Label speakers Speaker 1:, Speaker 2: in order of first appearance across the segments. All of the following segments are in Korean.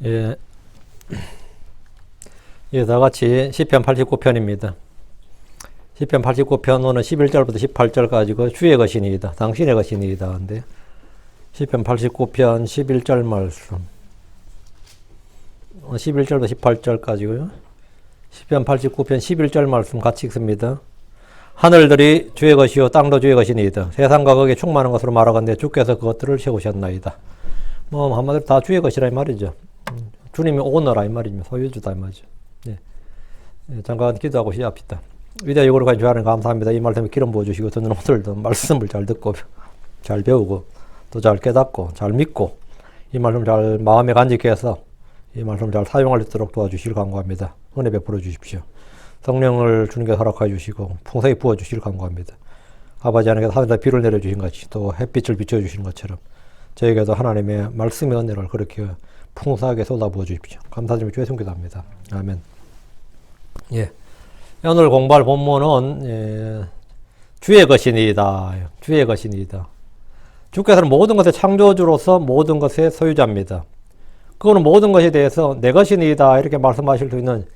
Speaker 1: 예, 예, 다 같이 시편 89편입니다. 시편 89편 오늘 11절부터 18절까지 주의 것이니이다. 당신의 것이니이다. 근데 시편 89편 11절 말씀 11절부터 18절까지고요. 시편 89편 11절 말씀 같이 읽습니다. 하늘들이 주의 것이요 땅도 주의 것이니이다. 세상과 거기에 충만한 것으로 말하건대 주께서 그것들을 세우셨나이다. 뭐 한마디로 다 주의 것이라 이 말이죠. 주님이 오너라 이 말이죠. 소유주다 이 말이죠. 네. 잠깐 기도하고 시작합시다. 위대한 요구를 주 하나님 감사합니다. 이 말씀에 기름 부어주시고 저는 오늘도 말씀을 잘 듣고 잘 배우고 또 잘 깨닫고 잘 믿고 이 말씀 잘 마음에 간직해 해서 이 말씀을 잘 사용할 수 있도록 도와주시길 간구합니다. 은혜 베풀어 주십시오. 성령을 주님께 허락해 주시고 풍성히 부어 주시길 간구합니다. 아버지 하나님께서 하늘에 비를 내려주신 같이 또 햇빛을 비춰주시는 것처럼 저에게도 하나님의 말씀의 은혜를 그렇게 풍성하게 쏟아부어 주십시오. 감사드리며 주의 손 기도합니다. 아멘. 예. 오늘 공부할 본문은 주의 것이니이다. 주의 것이니이다. 주께서는 모든 것의 창조주로서 모든 것의 소유자입니다. 그거는 모든 것에 대해서 내 것이니이다 이렇게 말씀하실 수 있는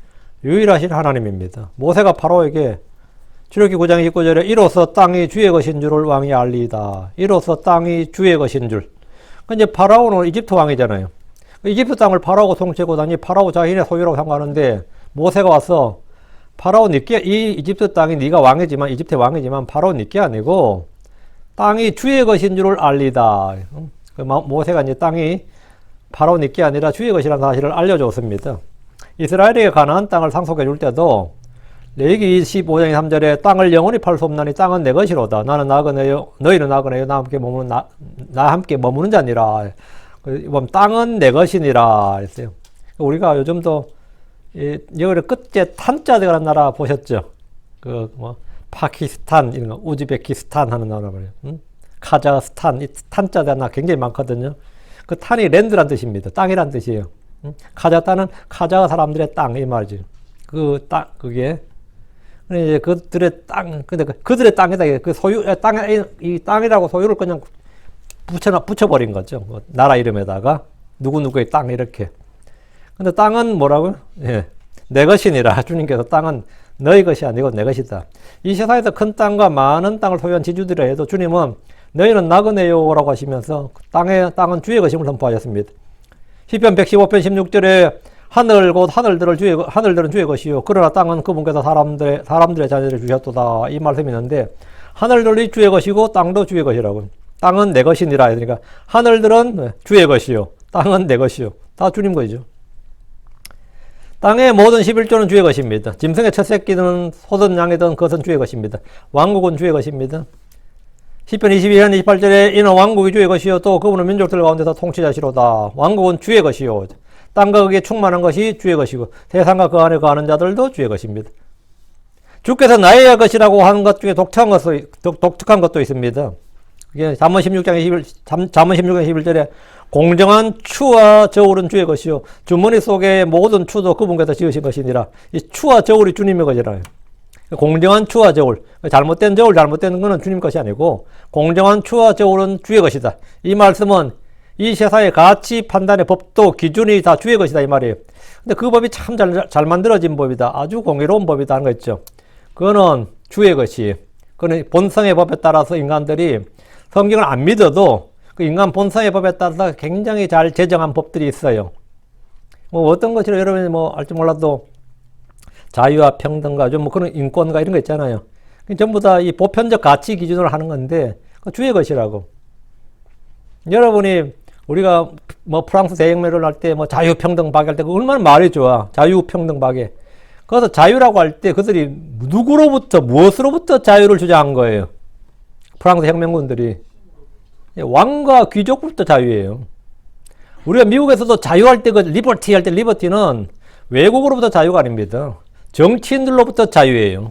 Speaker 1: 유일하신 하나님입니다. 모세가 바로에게 출애굽기 9장 29절에 이로써 땅이 주의 것인 줄을 왕이 알리이다. 이로써 땅이 주의 것인 줄. 이제 파라오는 이집트 왕이잖아요. 이집트 땅을 파라오가 통치하고 다니 파라오 자신의 소유라고 생각하는데 모세가 와서 파라오 니께 이 이집트 땅이 네가 왕이지만 이집트의 왕이지만 파라오 니께 아니고 땅이 주의 것인 줄을 알리다. 모세가 이제 땅이 파라오 니께 아니라 주의 것이라는 사실을 알려줬습니다. 이스라엘에게 가나안 땅을 상속해 줄 때도 레위기 25장 3절에 땅을 영원히 팔 수 없나니 땅은 내 것이로다. 나는 나그네요 너희는 나그네요 나 함께 머무는 자니라. 땅은 내 것이니라 했어요. 우리가 요즘도 여기 끝에 탄자 들어가는 나라 보셨죠? 파키스탄 이런 거 우즈베키스탄 하는 나라 말이에요. 카자흐스탄 이 탄자 들어가는 나라 굉장히 많거든요. 그 탄이 랜드란 뜻입니다. 땅이란 뜻이에요. 카자흐스탄은 카자흐 사람들의 땅 이 말이죠. 그 땅 그게 이제 그들의 땅 근데 그들의 땅에다 그 소유 이 땅이라고 소유를 그냥 붙여버린 거죠. 나라 이름에다가 누구누구의 땅 이렇게. 근데 땅은 뭐라고요? 예. 내 것이니라. 주님께서 땅은 너희 것이 아니고 내 것이다. 이 세상에서 큰 땅과 많은 땅을 소유한 지주들이라 해도 주님은 너희는 나그네요라고 하시면서 땅은 주의 것임을 선포하셨습니다. 시편 115편 16절에 하늘들은 주의 것이요 그러나 땅은 그분께서 사람들의 자녀를 주셨도다. 이 말씀이 있는데 하늘들이 주의 것이고 땅도 주의 것이라고. 땅은 내 것이니라. 그러니까 하늘들은 주의 것이요 땅은 내 것이요 다 주님 것이죠. 땅의 모든 11조는 주의 것입니다. 짐승의 첫 새끼든 소든 양이든 그것은 주의 것입니다. 왕국은 주의 것입니다. 시편 22편 28절에 이는 왕국이 주의 것이요 또 그분은 민족들 가운데서 통치자시로다. 왕국은 주의 것이요 땅과 거기에 충만한 것이 주의 것이고 세상과 그 안에 거하는 자들도 주의 것입니다. 주께서 나의 것이라고 하는 것 중에 독특한 것도 있습니다. 이게 잠언 16장 11절에 공정한 추와 저울은 주의 것이요 주머니 속의 모든 추도 그분께서 지으신 것이니라. 이 추와 저울이 주님의 것이라. 공정한 추와 저울, 잘못된 저울, 잘못된 것은 주님 것이 아니고 공정한 추와 저울은 주의 것이다. 이 말씀은 이 세상의 가치 판단의 법도 기준이 다 주의 것이다 이 말이에요. 근데 그 법이 참 잘 만들어진 법이다. 아주 공의로운 법이다 하는 거 있죠. 그거는 주의 것이에요. 그거는 본성의 법에 따라서 인간들이 성경을 안 믿어도 그 인간 본성의 법에 따라서 굉장히 잘 제정한 법들이 있어요. 뭐 어떤 것이라 여러분이 뭐 알지 몰라도 자유와 평등과 좀 뭐 그런 인권과 이런 거 있잖아요. 전부 다 이 보편적 가치 기준으로 하는 건데 그 주의 것이라고. 여러분이 우리가 뭐 프랑스 대혁명을 할 때 뭐 자유평등 박애할 때 얼마나 말이 좋아. 자유평등 박애. 그래서 자유라고 할 때 그들이 누구로부터 무엇으로부터 자유를 주장한 거예요. 프랑스 혁명군들이 왕과 귀족부터 자유예요. 우리가 미국에서도 자유할 때 그 리버티 할 때 리버티는 외국으로부터 자유가 아닙니다. 정치인들로부터 자유예요.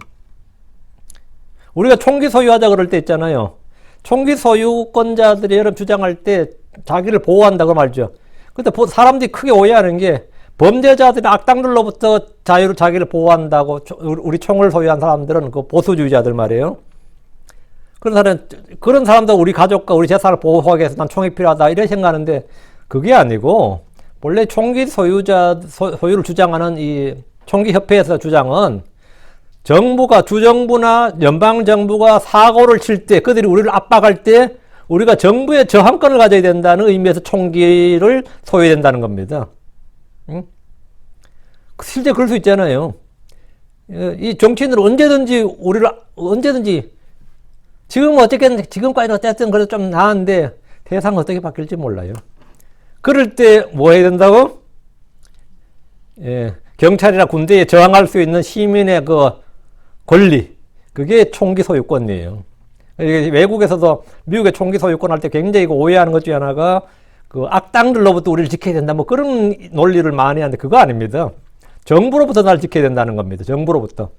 Speaker 1: 우리가 총기 소유하자 그럴 때 있잖아요. 총기 소유권자들이 여러분 주장할 때 자기를 보호한다고 말이죠. 근데 사람들이 크게 오해하는 게 범죄자들이 악당들로부터 자기를 보호한다고 우리 총을 소유한 사람들은 그 보수주의자들 말이에요. 그런 사람도 우리 가족과 우리 재산을 보호하기 위해서 난 총이 필요하다 이렇게 생각하는데 그게 아니고 원래 총기 소유를 주장하는 이 총기협회에서 주장은 정부가, 주정부나 연방정부가 사고를 칠 때, 그들이 우리를 압박할 때 우리가 정부의 저항권을 가져야 된다는 의미에서 총기를 소유해야 된다는 겁니다. 응? 실제 그럴 수 있잖아요. 이 정치인들은 언제든지 지금 지금까지는 어쨌든 그래도 좀 나았는데 세상은 어떻게 바뀔지 몰라요. 그럴 때 뭐 해야 된다고? 경찰이나 군대에 저항할 수 있는 시민의 그 권리, 그게 총기 소유권이에요. 외국에서도 미국의 총기 소유권 할 때 굉장히 오해하는 것 중에 하나가 그 악당들로부터 우리를 지켜야 된다, 뭐 그런 논리를 많이 하는데 그거 아닙니다. 정부로부터 날 지켜야 된다는 겁니다. 정부로부터.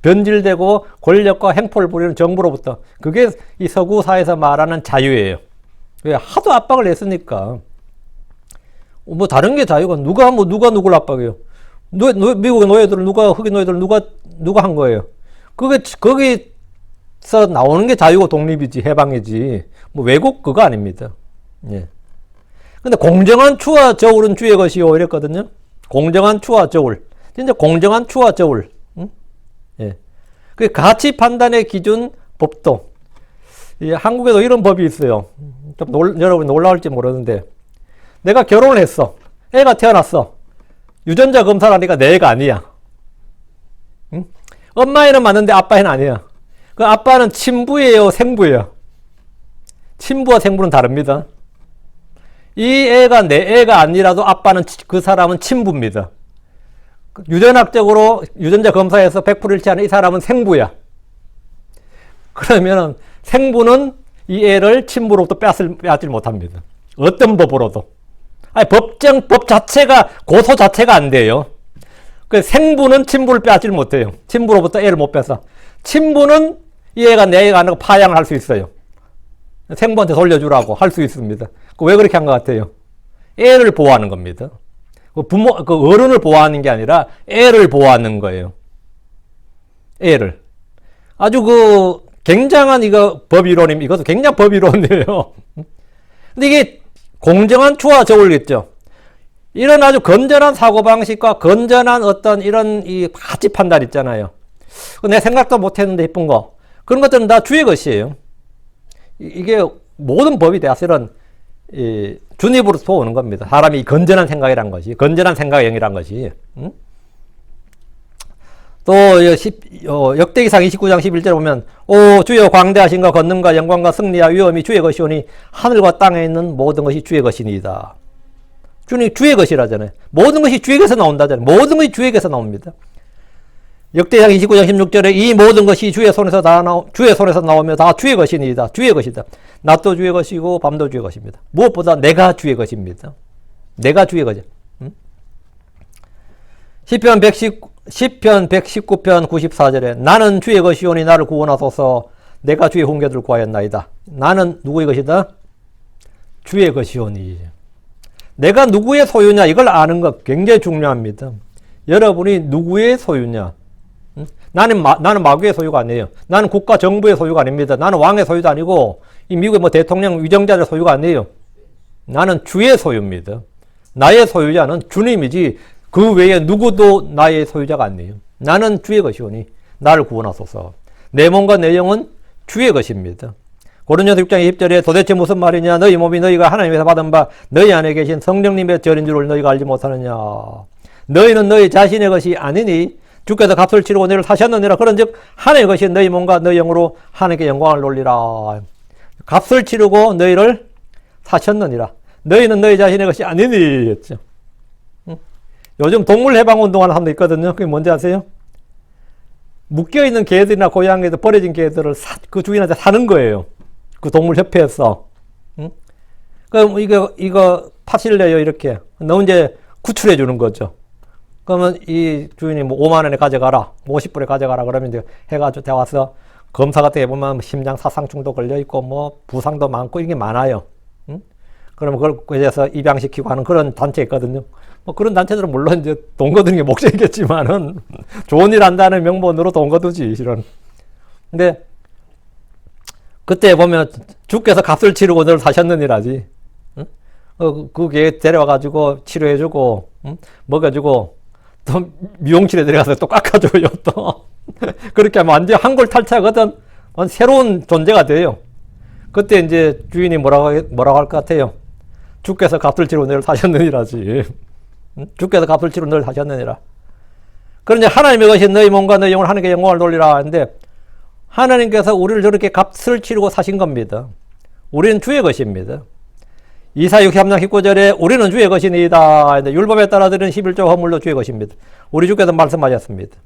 Speaker 1: 변질되고 권력과 행포를 부리는 정부로부터. 그게 이 서구 사회에서 말하는 자유예요. 왜? 하도 압박을 했으니까. 뭐 다른 게 자유가 누가 누구를 압박해요? 미국의 노예들을 흑인 노예들을 누가 한 거예요? 거기서 나오는 게 자유고 독립이지, 해방이지. 뭐 외국 그거 아닙니다. 예. 근데 공정한 추와 저울은 주의 것이요 이랬거든요. 공정한 추와 저울. 진짜 공정한 추와 저울. 응? 예. 그 가치 판단의 기준 법도. 예, 한국에도 이런 법이 있어요. 좀 여러분 놀라울지 모르는데, 내가 결혼을 했어. 애가 태어났어. 유전자 검사를 하니까 내 애가 아니야. 응? 엄마애는 맞는데 아빠애는 아니야. 그 아빠는 친부예요, 생부예요? 친부와 생부는 다릅니다. 이 애가 내 애가 아니라도 아빠는 그 사람은 친부입니다. 유전학적으로 유전자 검사에서 100% 일치하는 이 사람은 생부야. 그러면은 생부는 이 애를 친부로부터 빼앗지 못합니다. 어떤 법으로도. 아니, 법 자체가, 고소 자체가 안 돼요. 그 생부는 친부를 빼앗지를 못해요. 친부로부터 애를 못 빼서. 친부는 이 애가 내 애가 아니고 파양을 할 수 있어요. 생부한테 돌려주라고 할 수 있습니다. 왜 그렇게 한 것 같아요? 애를 보호하는 겁니다. 그 어른을 보호하는 게 아니라 애를 보호하는 거예요. 애를. 아주 굉장한 법 이론입니다. 이것도 굉장한 법 이론이에요. 근데 이게 공정한 추와 저울겠죠. 이런 아주 건전한 사고방식과 건전한 어떤 이런 이 가치 판단 있잖아요. 내 생각도 못 했는데 예쁜 거. 그런 것들은 다 주의 것이에요. 이게 모든 법이 사실은 중립으로서 오는 겁니다. 사람이 건전한 생각이란 것이, 건전한 생각의 영이란 것이. 응? 또 역대기상 29장 11절에 보면 오 주여 광대하신가 권능과 영광과 승리와 위엄이 주의 것이오니 하늘과 땅에 있는 모든 것이 주의 것이니이다. 주님 주의 것이라잖아요. 모든 것이 주에게서 나온다잖아요. 모든 것이 주에게서 나옵니다. 역대기상 29장 16절에 이 모든 것이 주의 손에서 나오며 다 주의 것이니이다. 주의 것이다. 낮도 주의 것이고 밤도 주의 것입니다. 무엇보다 내가 주의 것입니다. 내가 주의 것이야. 응? 시편 119편 94절에 나는 주의 것이오니 나를 구원하소서. 내가 주의 훈계들을 구하였나이다. 나는 누구의 것이다? 주의 것이오니. 내가 누구의 소유냐 이걸 아는 것 굉장히 중요합니다. 여러분이 누구의 소유냐. 나는 마귀의 소유가 아니에요. 나는 국가 정부의 소유가 아닙니다. 나는 왕의 소유도 아니고 이 미국의 대통령 위정자의 소유가 아니에요. 나는 주의 소유입니다. 나의 소유자는 주님이지 그 외에 누구도 나의 소유자가 아니에요. 나는 주의 것이오니 나를 구원하소서. 내 몸과 내 영은 주의 것입니다. 고린도전서 6장 20절에 도대체 무슨 말이냐? 너희 몸이 너희가 하나님에서 받은 바 너희 안에 계신 성령님의 절인 줄을 너희가 알지 못하느냐? 너희는 너희 자신의 것이 아니니 주께서 값을 치르고 너희를 사셨느니라. 그런즉 하나님의 것이 너희 몸과 너희 영으로 하나님께 영광을 돌리라. 값을 치르고 너희를 사셨느니라. 너희는 너희 자신의 것이 아니니 했죠. 요즘 동물해방운동하는 사람도 있거든요. 그게 뭔지 아세요? 묶여있는 개들이나 고양이들, 버려진 개들을 그 주인한테 사는 거예요. 그 동물협회에서. 응? 그럼 이거 파실래요? 이렇게. 너 이제 구출해 주는 거죠. 그러면 이 주인이 뭐 5만 원에 가져가라, 50불에 가져가라 그러면 이제 해가지고 대와서 검사 같은 게 보면 심장 사상충도 걸려있고 뭐 부상도 많고 이런 게 많아요. 응? 그러면 그걸 그래서 입양시키고 하는 그런 단체 있거든요. 뭐 그런 단체들은 물론 이제 돈 거두는 게 목적이겠지만은 좋은 일 한다는 명분으로 돈 거두지, 실은. 근데 그때 보면 주께서 값을 치르고 너를 사셨느니라지. 응? 그게 데려와가지고 치료해주고, 먹여주고, 또 미용실에 데려가서 또 깎아줘요, 또. 그렇게 하면 완전 한골탈퇴하거든. 새로운 존재가 돼요. 그때 이제 주인이 뭐라고 할 것 같아요? 주께서 값을 치르고 너를 사셨느니라지. 주께서 값을 치르고 너를 사셨느니라. 그러니 하나님의 것이 너희 몸과 너희 영을 하나님께 영광을 돌리라 하는데, 하나님께서 우리를 저렇게 값을 치르고 사신 겁니다. 우리는 주의 것입니다. 이사야 63장 19절에 우리는 주의 것이니이다. 율법에 따라 드리는 11조 허물도 주의 것입니다. 우리 주께서 말씀하셨습니다.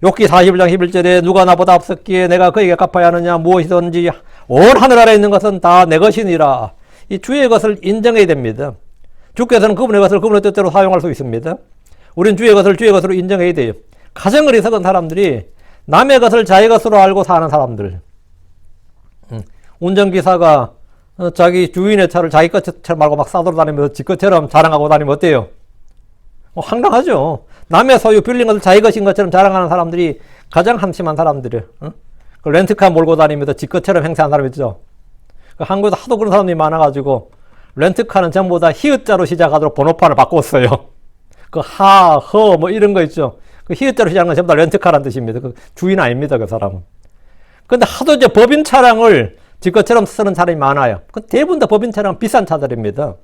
Speaker 1: 욥기 41장 11절에 누가 나보다 앞섰기에 내가 그에게 갚아야 하느냐, 무엇이든지 온 하늘 아래 있는 것은 다 내 것이니라. 이 주의 것을 인정해야 됩니다. 주께서는 그분의 것을 그분의 뜻대로 사용할 수 있습니다. 우리는 주의 것을 주의 것으로 인정해야 돼요. 가장 어리석은 사람들이 남의 것을 자기 것으로 알고 사는 사람들. 운전기사가 자기 주인의 차를 자기 것처럼 말고 막 싸돌아다니면서 지 것처럼 자랑하고 다니면 어때요? 황당하죠. 남의 소유 빌린 것을 자기 것인 것처럼 자랑하는 사람들이 가장 한심한 사람들이에요. 그 렌트카 몰고 다니면서 지 것처럼 행세하는 사람 있죠. 한국에도 하도 그런 사람들이 많아가지고 렌트카는 전부 다 히읗자로 시작하도록 번호판을 바꿨어요. 그 하, 허 뭐 이런 거 있죠. 그 히읗자로 시작하는 건 전부 다 렌트카라는 뜻입니다. 그 주인 아닙니다, 그 사람은. 근데 하도 이제 법인 차량을 지 것처럼 쓰는 사람이 많아요. 그 대부분 다 법인 차량은 비싼 차들입니다.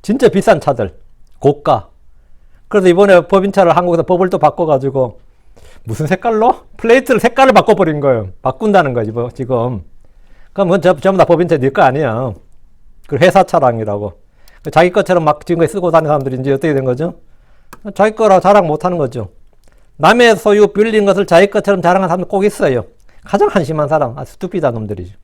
Speaker 1: 진짜 비싼 차들. 고가. 그래서 이번에 법인차를 한국에서 법을 또 바꿔가지고 무슨 색깔로? 플레이트를 색깔을 바꿔버린 거예요. 바꾼다는 거지, 뭐, 지금. 그럼 그건 전부 다 법인차 네 거 아니야. 그 회사 차량이라고. 자기 것처럼 막 지금까지 쓰고 다니는 사람들이 이제 어떻게 된 거죠? 자기 거라 자랑 못 하는 거죠. 남의 소유 빌린 것을 자기 것처럼 자랑하는 사람들 꼭 있어요. 가장 한심한 사람, 아주 스투피드한 놈들이죠.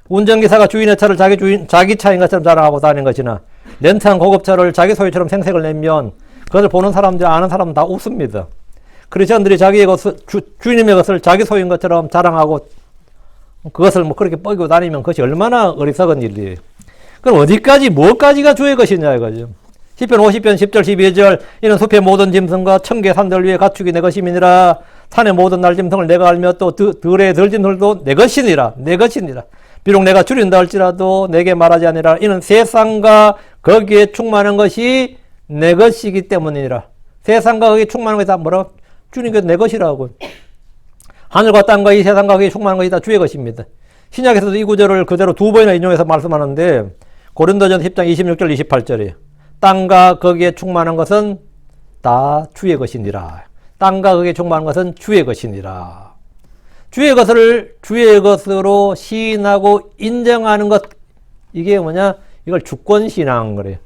Speaker 1: 운전기사가 주인의 차를 자기 차인 것처럼 자랑하고 다니는 것이나, 렌트한 고급차를 자기 소유처럼 생색을 내면, 그것을 보는 사람들, 아는 사람은 다 웃습니다. 크리스천들이 자기의 것을, 주님의 것을 자기 소유인 것처럼 자랑하고, 그것을 뭐 그렇게 뻐기고 다니면 그것이 얼마나 어리석은 일이에요. 그럼 어디까지, 뭐까지가 주의 것이냐, 이거죠. 시편 50편 10절 12절, 이는 숲의 모든 짐승과 천개 산들 위에 가축이 내 것임이니라. 산의 모든 날짐승을 내가 알며 또 들의 들짐승들도 내 것이니라. 내 것이니라. 비록 내가 줄인다 할지라도 내게 말하지 아니라. 이는 세상과 거기에 충만한 것이 내 것이기 때문이니라. 세상과 거기에 충만한 것이 다 뭐라고? 주님께서 내 것이라고. 하늘과 땅과 이 세상과 거기에 충만한 것이 다 주의 것입니다. 신약에서도 이 구절을 그대로 두 번이나 인용해서 말씀하는데, 고린도전서 10장 26절 28절이에요. 땅과 거기에 충만한 것은 다 주의 것이니라. 땅과 거기에 충만한 것은 주의 것이니라. 주의 것을 주의 것으로 시인하고 인정하는 것, 이게 뭐냐? 이걸 주권신앙 그래요.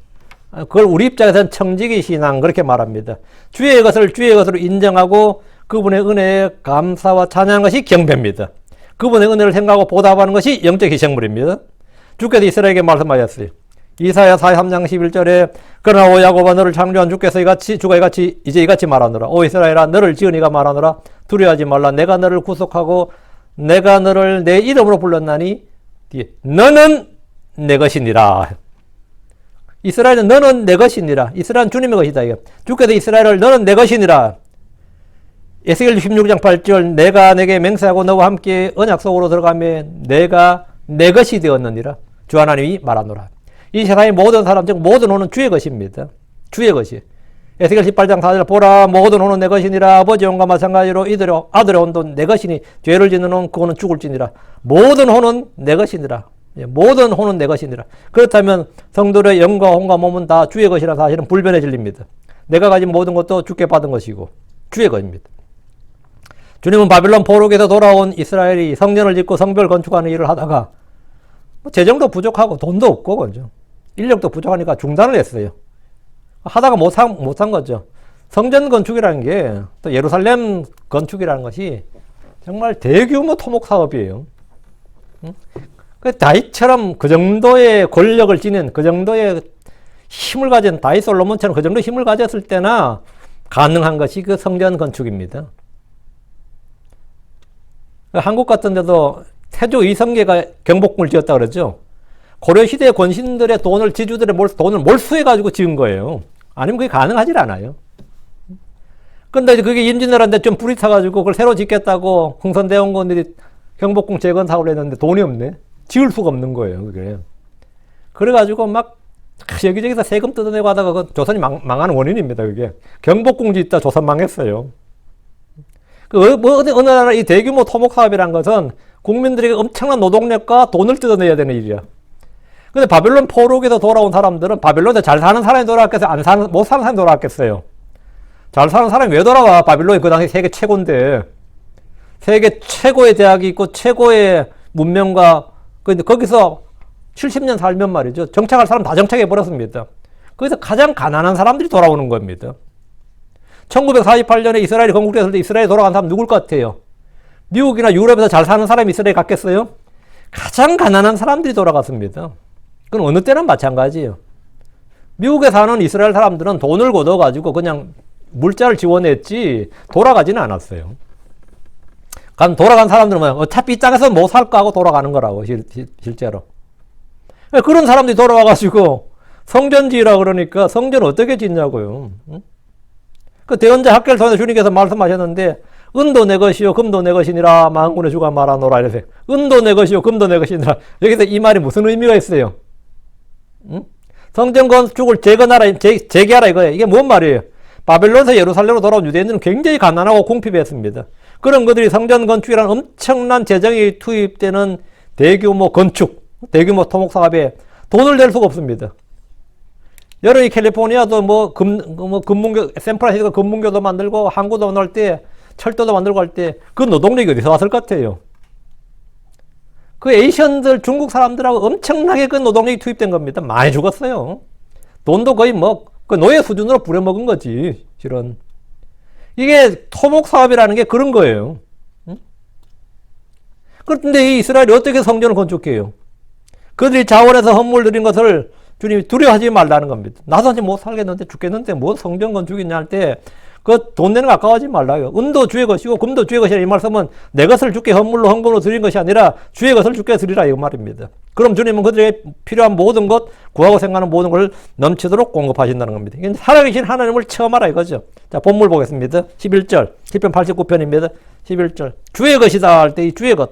Speaker 1: 그걸 우리 입장에서는 청지기 신앙 그렇게 말합니다. 주의 것을 주의 것으로 인정하고 그분의 은혜에 감사와 찬양하는 것이 경배입니다. 그분의 은혜를 생각하고 보답하는 것이 영적 희생물입니다. 주께서 이스라엘에게 말씀하셨어요. 이사야 43장 11절에 그러나 오 야곱아 너를 창조한 주께서 주가 이같이 이제 이같이 말하노라. 오 이스라엘아 너를 지은 이가 말하노라. 두려워하지 말라. 내가 너를 구속하고 내가 너를 내 이름으로 불렀나니 너는 내 것이니라. 이스라엘은 너는 내 것이니라. 이스라엘은 주님의 것이다. 주께서 이스라엘을 너는 내 것이니라. 에스겔 16장 8절 내가 내게 맹세하고 너와 함께 언약 속으로 들어가며 내가 내 것이 되었느니라. 주 하나님이 말하노라. 이 세상의 모든 사람, 즉 모든 호는 주의 것입니다. 주의 것이. 에스겔 18장 4절 보라 모든 호는 내 것이니라. 아버지 혼과 마찬가지로 이들의 아들의 혼도 내 것이니 죄를 짓는 혼 그거는 죽을지니라. 모든 호는 내 것이니라. 모든 호는 내 것이니라. 그렇다면 성도의 영과 혼과 몸은 다 주의 것이라 사실은 불변의 진리입니다. 내가 가진 모든 것도 주께 받은 것이고 주의 것입니다. 주님은 바빌론 포로기에서 돌아온 이스라엘이 성전을 짓고 성벽을 건축하는 일을 하다가 재정도 부족하고 돈도 없고 그죠. 인력도 부족하니까 중단을 했어요. 하다가 못한 거죠. 성전 건축이라는 게 또 예루살렘 건축이라는 것이 정말 대규모 토목 사업이에요. 그 다윗처럼 그 정도의 권력을 지닌 그 정도의 힘을 가진 다윗 솔로몬처럼 그 정도 힘을 가졌을 때나 가능한 것이 그 성전 건축입니다. 한국 같은 데도 태조 이성계가 경복궁을 지었다 그러죠. 고려시대 권신들의 돈을, 지주들의 돈을 몰수해가지고 지은 거예요. 아니면 그게 가능하질 않아요. 근데 그게 임진왜란때 좀 불이 타가지고 그걸 새로 짓겠다고 흥선대원군들이 경복궁 재건 사업을 했는데 돈이 없네. 지을 수가 없는 거예요, 그게. 그래가지고 막 여기저기서 세금 뜯어내고 하다가 그 조선이 망하는 원인입니다. 그게 경복궁지 있다 조선 망했어요. 어느 나라 이 대규모 토목 사업이란 것은 국민들에게 엄청난 노동력과 돈을 뜯어내야 되는 일이야. 근데 바벨론 포로기에서 돌아온 사람들은 바벨론에 잘 사는 사람이 돌아왔겠어요? 못 사는 사람이 돌아왔겠어요? 잘 사는 사람이 왜 돌아와? 바벨론이 그 당시 세계 최고인데. 세계 최고의 대학이 있고 최고의 문명과 근데 거기서 70년 살면 말이죠. 정착할 사람 다 정착해버렸습니다. 거기서 가장 가난한 사람들이 돌아오는 겁니다. 1948년에 이스라엘이 건국됐을 때 이스라엘에 돌아간 사람 누굴 것 같아요? 미국이나 유럽에서 잘 사는 사람이 이스라엘에 갔겠어요? 가장 가난한 사람들이 돌아갔습니다. 그건 어느 때나 마찬가지예요. 미국에 사는 이스라엘 사람들은 돈을 걷어가지고 그냥 물자를 지원했지 돌아가지는 않았어요. 돌아간 사람들은 어차피 이 땅에서 못 살까 하고 돌아가는 거라고 실제로. 그런 사람들이 돌아와가지고 성전 지으라 그러니까 성전 어떻게 짓냐고요. 그 대언자 학계를 통해서 주님께서 말씀하셨는데 은도 내 것이요 금도 내 것이니라 만군의 주가 말하노라 이래서 은도 내 것이요 금도 내 것이니라 여기서 이 말이 무슨 의미가 있어요? 성전 건축을 재개하라 이거예요. 이게 뭔 말이에요? 바벨론에서 예루살렘으로 돌아온 유대인들은 굉장히 가난하고 궁핍했습니다. 그런 것들이 성전 건축이라는 엄청난 재정이 투입되는 대규모 건축, 대규모 토목 사업에 돈을 낼 수가 없습니다. 여러분이 캘리포니아도 금문교, 샌프란시스코 금문교도 만들고 항구도 만들 때, 철도도 만들고 할 때 그 노동력이 어디서 왔을 것 같아요? 그 에이션들, 중국 사람들하고 엄청나게 그 노동력이 투입된 겁니다. 많이 죽었어요. 돈도 거의 그 노예 수준으로 부려먹은 거지, 실은. 이게 토목 사업이라는 게 그런 거예요. 그런데 이 이스라엘이 어떻게 성전을 건축해요? 그들이 자원해서 헌물 드린 것을 주님이 두려워하지 말라는 겁니다. 나도 이제 못 살겠는데 죽겠는데 뭐 성전 건축이냐 할 때 그 돈 내는 거 아까워하지 말라요. 은도 주의 것이고 금도 주의 것이라 이 말씀은 내 것을 주께 헌물로 헌금으로 드린 것이 아니라 주의 것을 주께 드리라 이 말입니다. 그럼 주님은 그들에게 필요한 모든 것, 구하고 생각하는 모든 걸 넘치도록 공급하신다는 겁니다. 이게 살아계신 하나님을 체험하라 이거죠. 자, 본문 보겠습니다. 11절, 시편 89편입니다. 11절. 주의 것이다 할 때 이 주의 것.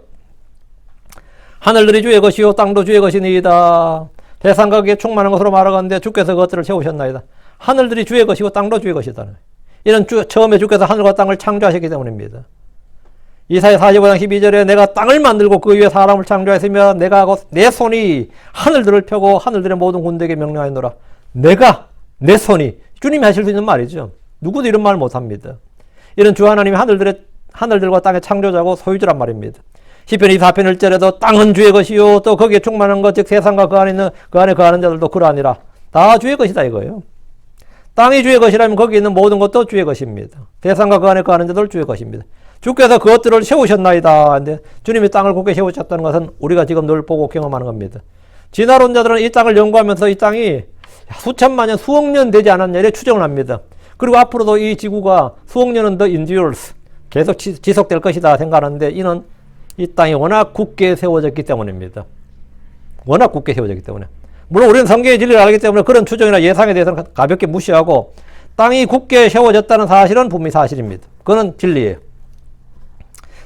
Speaker 1: 하늘들이 주의 것이요 땅도 주의 것이니이다. 세상과 그에 충만한 것으로 말하건대 주께서 그것들을 세우셨나이다. 하늘들이 주의 것이고 땅도 주의 것이다. 이는 처음에 주께서 하늘과 땅을 창조하셨기 때문입니다. 이사야 45장 12절에 내가 땅을 만들고 그 위에 사람을 창조했으며 내가 내 손이 하늘들을 펴고 하늘들의 모든 군대에게 명령하였노라. 내가 내 손이 주님이 하실 수 있는 말이죠. 누구도 이런 말 못합니다. 이는 주 하나님이 하늘들과 땅의 창조자고 소유주란 말입니다. 시편 24편 1절에도 땅은 주의 것이요 또 거기에 충만한 것 즉 세상과 그 안에 거하는 자들도 그러하니라. 다 주의 것이다 이거예요. 땅이 주의 것이라면 거기 있는 모든 것도 주의 것입니다. 세상과 그 안에 거하는 자들 주의 것입니다. 주께서 그것들을 세우셨나이다. 근데 주님이 땅을 굳게 세우셨다는 것은 우리가 지금 늘 보고 경험하는 겁니다. 진화론자들은 이 땅을 연구하면서 이 땅이 수천만 년, 수억 년 되지 않았냐 이렇게 추정을 합니다. 그리고 앞으로도 이 지구가 수억 년은 더 endures, 계속 지속될 것이다 생각하는데 이는 이 땅이 워낙 굳게 세워졌기 때문입니다. 워낙 굳게 세워졌기 때문에. 물론 우리는 성경의 진리를 알기 때문에 그런 추정이나 예상에 대해서는 가볍게 무시하고 땅이 굳게 세워졌다는 사실은 분명히 사실입니다. 그건 진리예요.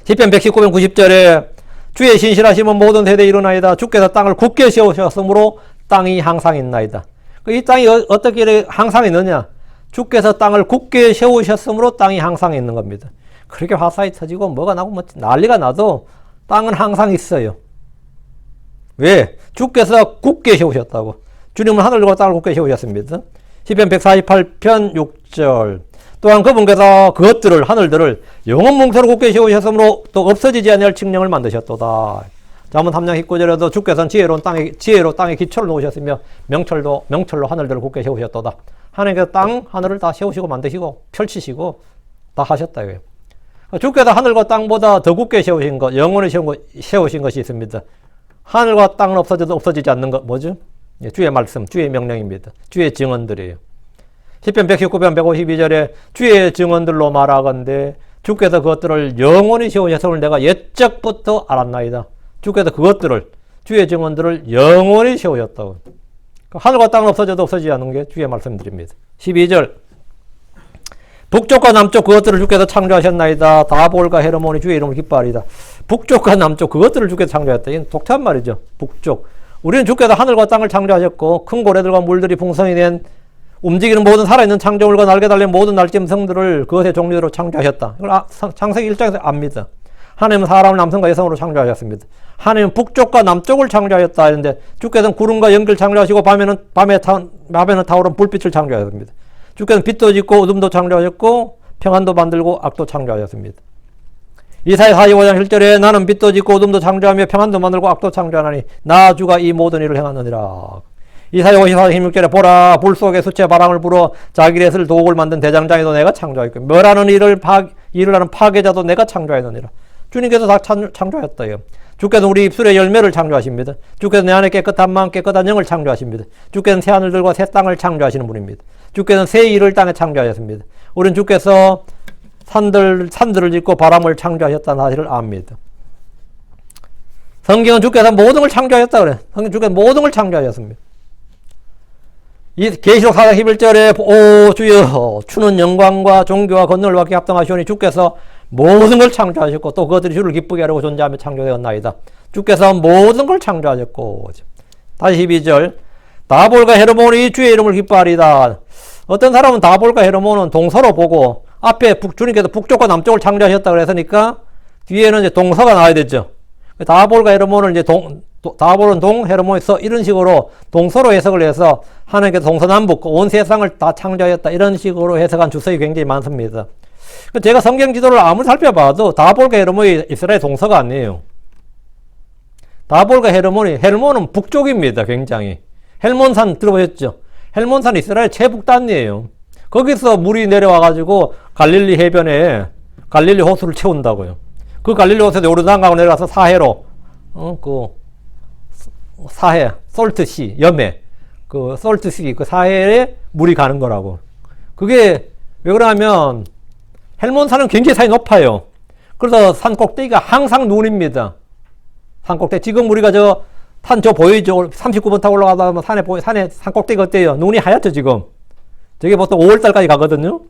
Speaker 1: 시편 119편 90절에 주의 신실하심은 모든 세대에 이루나이다. 주께서 땅을 굳게 세우셨으므로 땅이 항상 있나이다. 이 땅이 어떻게 항상 있느냐? 주께서 땅을 굳게 세우셨으므로 땅이 항상 있는 겁니다. 그렇게 화산이 터지고 뭐가 나고 뭐 난리가 나도 땅은 항상 있어요. 왜? 주께서 굳게 세우셨다고. 주님은 하늘과 땅을 굳게 세우셨습니다. 시편 148편 6절. 또한 그분께서 그것들을 하늘들을 영원 뭉토로 굳게 세우셨으므로 또 없어지지 아니할 칙령을 만드셨도다. 잠언 3장 19절에도 주께서는 지혜로 땅에 기초를 놓으셨으며 명철로 하늘들을 굳게 세우셨도다. 하나님께서 땅 하늘을 다 세우시고 만드시고 펼치시고 다 하셨다 이거예요. 주께서 하늘과 땅보다 더 굳게 세우신 것, 영원히 세우신 것이 있습니다. 하늘과 땅은 없어져도 없어지지 않는 것 뭐죠? 주의 말씀, 주의 명령입니다. 주의 증언들이에요. 시편 119편 152절에 주의 증언들로 말하건대 주께서 그것들을 영원히 세우셨음을 내가 옛적부터 알았나이다. 주께서 그것들을, 주의 증언들을 영원히 세우셨다고. 하늘과 땅은 없어져도 없어지지 않는 게 주의 말씀들입니다. 12절 북쪽과 남쪽 그것들을 주께서 창조하셨나이다. 다볼과 헤르몬이 주의 이름을 기뻐하리다. 북쪽과 남쪽 그것들을 주께서 창조하셨다. 이건 독특한 말이죠. 북쪽. 우리는 주께서 하늘과 땅을 창조하셨고 큰 고래들과 물들이 풍성히 된 움직이는 모든 살아있는 창조물과 날개 달린 모든 날짐승들을 그것의 종류대로 창조하셨다. 이걸 창세기 1장에서 압니다. 하나님은 사람을 남성과 여성으로 창조하셨습니다. 하나님은 북쪽과 남쪽을 창조하셨다 했는데 주께서는 구름과 연기를 창조하시고 밤에는 타오른 불빛을 창조하셨습니다. 주께서는 빛도 짓고 어둠도 창조하셨고 평안도 만들고 악도 창조하셨습니다. 이사야 45장 1절에 나는 빛도 짓고 어둠도 창조하며 평안도 만들고 악도 창조하나니 나 주가 이 모든 일을 행하느니라. 이사야 54장 16절에 보라 불 속에 수채 바람을 불어 자기를 쓸 도구를 만든 대장장이도 내가 창조하였고 멸하는 일을 하는 파괴자도 내가 창조하였느니라. 주님께서 다 창조하였다요. 주께서 우리 입술의 열매를 창조하십니다. 주께서 내 안에 깨끗한 마음 깨끗한 영을 창조하십니다. 주께서는 새 하늘들과 새 땅을 창조하시는 분입니다. 주께서는 새 일을 땅에 창조하셨습니다. 우리는 주께서 산들을 짓고 바람을 창조하셨다는 사실을 압니다. 성경은 주께서 모든 걸 창조하셨다 그래. 성경 주께서 모든 걸 창조하셨습니다. 이 계시록 4장 11절에 오 주여 주는 영광과 존귀와 권능을 받게 합당하시오니 주께서 모든 걸 창조하셨고 또 그것들이 주를 기쁘게 하려고 존재하며 창조되었나이다. 주께서 모든 걸 창조하셨고. 다시 12절 다볼과 헤르몬이 주의 이름을 기뻐하리다. 어떤 사람은 다볼과 헤르몬은 동서로 보고 앞에 주님께서 북쪽과 남쪽을 창조하셨다 그랬으니까 뒤에는 이제 동서가 나와야 되죠. 다볼과 헤르몬을 이제 다볼은 동, 헤르몬이 서 이런 식으로 동서로 해석을 해서 하나님께서 동서남북 온 세상을 다 창조하였다 이런 식으로 해석한 주석이 굉장히 많습니다. 제가 성경 지도를 아무리 살펴봐도 다볼과 헤르몬이 이스라엘 동서가 아니에요. 다볼과 헤르몬은 북쪽입니다. 굉장히. 헬몬산 들어보셨죠? 헬몬산 이스라엘 최북단이에요. 거기서 물이 내려와가지고 갈릴리 해변에 갈릴리 호수를 채운다고요. 그 갈릴리 호수에서 요르단강으로 내려가서 사해로, 사해, 솔트시, 염해, 솔트시, 사해에 물이 가는 거라고. 그게 왜 그러냐면 헬몬산은 굉장히 산이 높아요. 그래서 산 꼭대기가 항상 눈입니다. 산 꼭대기. 지금 우리가 산 보이죠? 39번 타고 올라가다 보면 산에 산 꼭대기가 어때요? 눈이 하얗죠, 지금. 저게 보통 5월달까지 가거든요.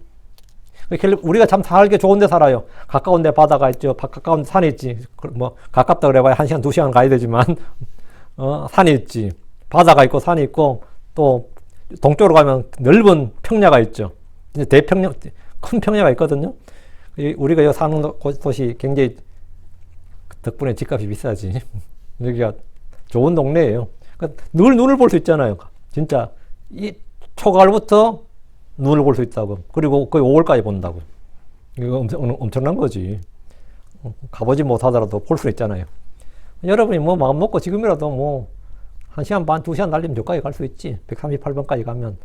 Speaker 1: 우리가 참 살기 좋은 데 살아요. 가까운 데 바다가 있죠. 가까운 데 산이 있지. 가깝다 그래봐야 1시간, 2시간 가야 되지만, 산이 있지. 바다가 있고, 산이 있고, 또, 동쪽으로 가면 넓은 평야가 있죠. 이제 큰 평야가 있거든요. 우리가 여기 사는 곳이 굉장히 덕분에 집값이 비싸지. 여기가 좋은 동네예요. 그러니까 늘 눈을 볼 수 있잖아요. 진짜 이 초가을부터 눈을 볼 수 있다고. 그리고 거의 5월까지 본다고. 이거 엄청난 거지. 가보지 못하더라도 볼 수 있잖아요. 여러분이 마음 먹고 지금이라도 1시간 반, 2시간 날리면 저까지 갈 수 있지. 138번까지 가면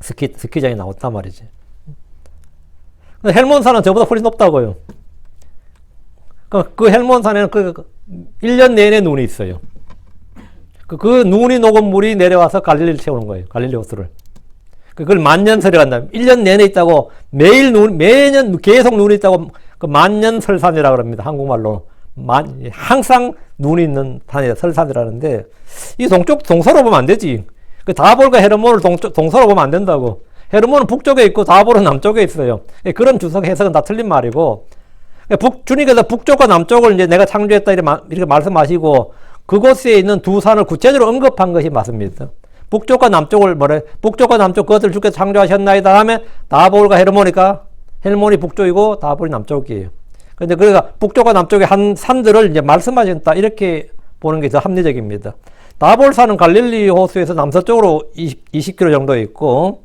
Speaker 1: 스키장이 나왔단 말이지. 헬몬산은 저보다 훨씬 높다고요. 그 헬몬산에는 1년 내내 눈이 있어요. 그 눈이 녹은 물이 내려와서 갈릴리를 채우는 거예요. 갈릴리 호수를. 그걸 만년설이라고 한다. 1년 내내 있다고 매년 계속 눈이 있다고 만년설산이라고 합니다. 한국말로. 항상 눈이 있는 산이 설산이라는데 이 동서로 보면 안 되지. 다볼과 헤르몬을 동서로 보면 안 된다고. 헤르몬은 북쪽에 있고 다볼은 남쪽에 있어요. 그런 주석 해석은 다 틀린 말이고 주님께서 북쪽과 남쪽을 이제 내가 창조했다 이렇게 말씀하시고 그곳에 있는 두 산을 구체적으로 언급한 것이 맞습니다. 북쪽과 남쪽을 북쪽과 남쪽 그것을 주께서 창조하셨나이다 하면 다볼과 헬몬이 북쪽이고 다볼이 남쪽이에요. 그런데 그러니까 북쪽과 남쪽의 한 산들을 이제 말씀하셨다 이렇게 보는 게 더 합리적입니다. 다볼산은 갈릴리 호수에서 남서쪽으로 20km 정도 있고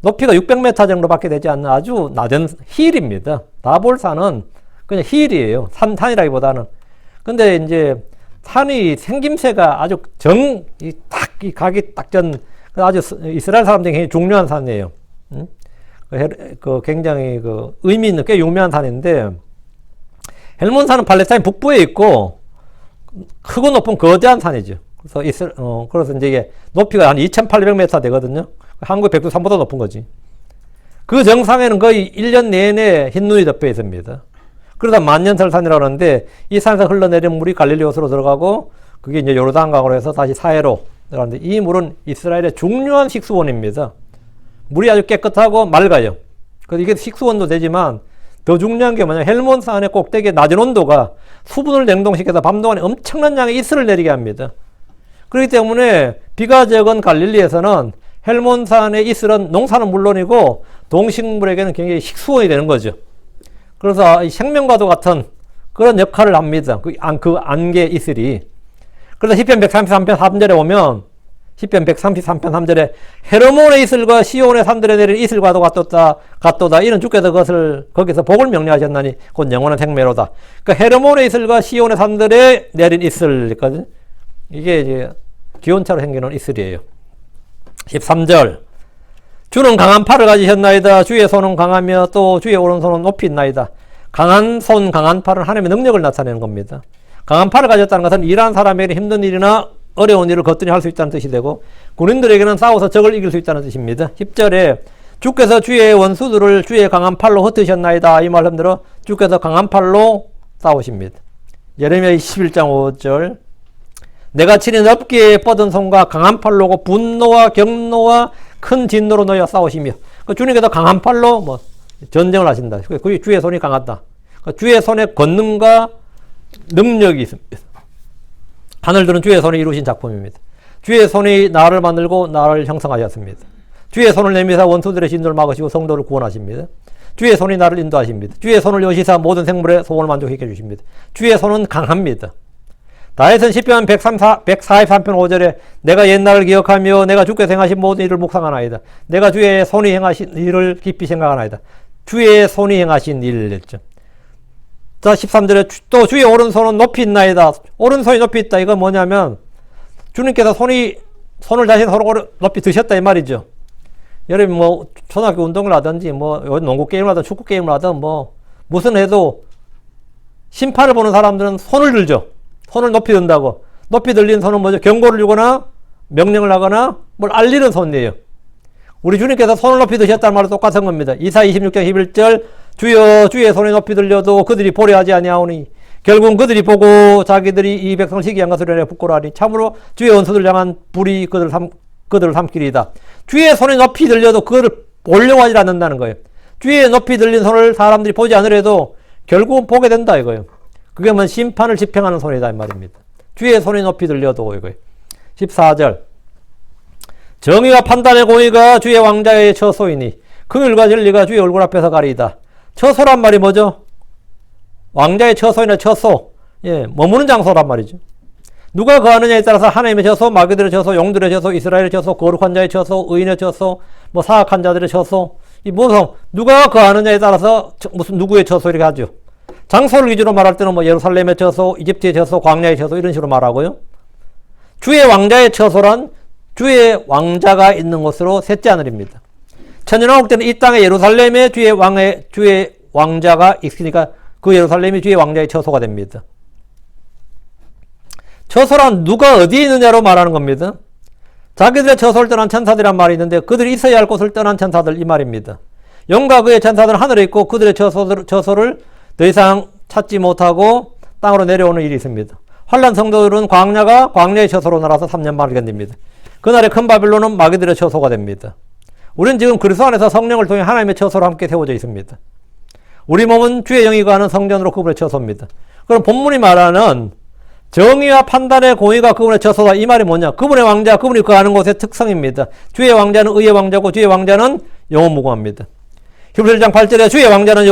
Speaker 1: 높이가 600m 정도밖에 되지 않는 아주 낮은 힐입니다. 다볼산은 그냥 힐이에요. 산이라기보다는. 근데 이제 산이 생김새가 아주 가기 딱 전 아주 이스라엘 사람들이 굉장히 중요한 산이에요. 굉장히 의미 있는 꽤 유명한 산인데 헬몬산은 팔레스타인 북부에 있고 크고 높은 거대한 산이죠. 그래서 이제 이게 높이가 한 2,800m 되거든요. 한국 백두산보다 높은 거지. 그 정상에는 거의 1년 내내 흰눈이 덮여 있습니다. 그러다 만년설산이라고 하는데 이 산에서 흘러내린 물이 갈릴리 호수로 들어가고 그게 이제 요르단강으로 해서 다시 사해로 들어가는데 이 물은 이스라엘의 중요한 식수원입니다. 물이 아주 깨끗하고 맑아요. 그래서 이게 식수원도 되지만 더 중요한 게 뭐냐 헬몬산의 꼭대기의 낮은 온도가 수분을 냉동시켜서 밤 동안에 엄청난 양의 이슬을 내리게 합니다. 그렇기 때문에 비가 적은 갈릴리에서는 헬몬산의 이슬은 농사는 물론이고 동식물에게는 굉장히 식수원이 되는 거죠. 그래서 이 생명과도 같은 그런 역할을 합니다. 그 안개 이슬이. 그래서 시편 133편 3절에 보면 시편 133편 3절에 헤르몬의 이슬과 시온의 산들에 내린 이슬과도 같도다. 이는 주께서 그것을 거기서 복을 명령하셨나니 곧 영원한 생매로다. 그러니까 헤르몬의 이슬과 시온의 산들에 내린 이슬이거든요. 이게 이제 기온차로 생기는 이슬이에요. 13절 주는 강한 팔을 가지셨나이다. 주의 손은 강하며 또 주의 오른손은 높이 있나이다. 강한 손, 강한 팔은 하나님의 능력을 나타내는 겁니다. 강한 팔을 가졌다는 것은 일하는 사람에게 힘든 일이나 어려운 일을 거뜬히 할 수 있다는 뜻이 되고 군인들에게는 싸워서 적을 이길 수 있다는 뜻입니다. 10절에 주께서 주의 원수들을 주의 강한 팔로 흩으셨나이다. 이 말씀대로 주께서 강한 팔로 싸우십니다. 예레미야 21장 5절 내가 친히 넓게 뻗은 손과 강한 팔로고 분노와 경노와 큰 진노로 너희와 싸우시며 주님께서 강한 팔로 전쟁을 하신다. 그 주의 손이 강하다. 주의 손에 권능과 능력이 있습니다. 하늘들은 주의 손이 이루신 작품입니다. 주의 손이 나를 만들고 나를 형성하셨습니다. 주의 손을 내미사 원수들의 진노를 막으시고 성도를 구원하십니다. 주의 손이 나를 인도하십니다. 주의 손을 여시사 모든 생물의 소원을 만족하게 해주십니다. 주의 손은 강합니다. 다윗은 시편 143편 5절에 내가 옛날을 기억하며 내가 주께서 행하신 모든 일을 묵상하나이다. 내가 주의 손이 행하신 일을 깊이 생각하나이다. 주의 손이 행하신 일 했죠. 자 13절에 또 주의 오른손은 높이 있나이다. 오른손이 높이 있다. 이건 뭐냐면 주님께서 손을 자신 서로 높이 드셨다 이 말이죠. 여러분 초등학교 운동을 하든지 농구 게임을 하든 축구 게임을 하든 무슨 해도 심판을 보는 사람들은 손을 들죠. 손을 높이 든다고. 높이 들린 손은 뭐죠? 경고를 주거나 명령을 하거나 뭘 알리는 손이에요. 우리 주님께서 손을 높이 드셨다는 말은 똑같은 겁니다. 이사 26장 11절 주여 주의 손이 높이 들려도 그들이 보려 하지 아니하오니 결국은 그들이 보고 자기들이 이 백성을 시기한 것을 인하여 부끄러워하니 참으로 주의 원수들 향한 불이 그들을 삼키리이다. 주의 손이 높이 들려도 그들을 보려고 하지 않는다는 거예요. 주의 높이 들린 손을 사람들이 보지 않으려도 결국은 보게 된다 이거예요. 그게 심판을 집행하는 손이다 이 말입니다. 주의 손이 높이 들려도 이거예요. 14절 정의와 판단의 공의가 주의 왕자의 처소이니 긍휼과 진리가 주의 얼굴 앞에서 가리이다. 처소란 말이 뭐죠? 왕자의 처소이나 처소, 머무는 장소란 말이죠. 누가 거하느냐에 따라서 하나님의 처소, 마귀들의 처소, 용들의 처소, 이스라엘의 처소, 거룩한 자의 처소, 의인의 처소, 사악한 자들의 처소, 누가 거하느냐에 따라서 무슨 누구의 처소 이렇게 하죠. 장소를 기준으로 말할 때는 예루살렘의 처소, 이집트의 처소, 광야의 처소 이런 식으로 말하고요. 주의 왕자의 처소란 주의 왕자가 있는 곳으로 셋째 하늘입니다. 천년왕국 때는 이 땅에 예루살렘에 주의 왕자가 있으니까 그 예루살렘이 주의 왕자의 처소가 됩니다. 처소란 누가 어디에 있느냐로 말하는 겁니다. 자기들의 처소를 떠난 천사들이란 말이 있는데 그들이 있어야 할 곳을 떠난 천사들 이 말입니다. 영과 그의 천사들은 하늘에 있고 그들의 처소를 더 이상 찾지 못하고 땅으로 내려오는 일이 있습니다. 환난 성도들은 광야의 처소로 날아서 3년 만을 견딥니다. 그날의 큰 바빌론은 마귀들의 처소가 됩니다. 우리는 지금 그리스도 안에서 성령을 통해 하나님의 처소로 함께 세워져 있습니다. 우리 몸은 주의 영이 거하는 성전으로 그분의 처소입니다. 그럼 본문이 말하는 정의와 판단의 공의가 그분의 처소다 이 말이 뭐냐? 그분의 왕자, 그분이 거하는 곳의 특성입니다. 주의 왕자는 의의 왕자고 주의 왕자는 영원무궁합니다. 히브리서 1장 8절에 주의 왕자는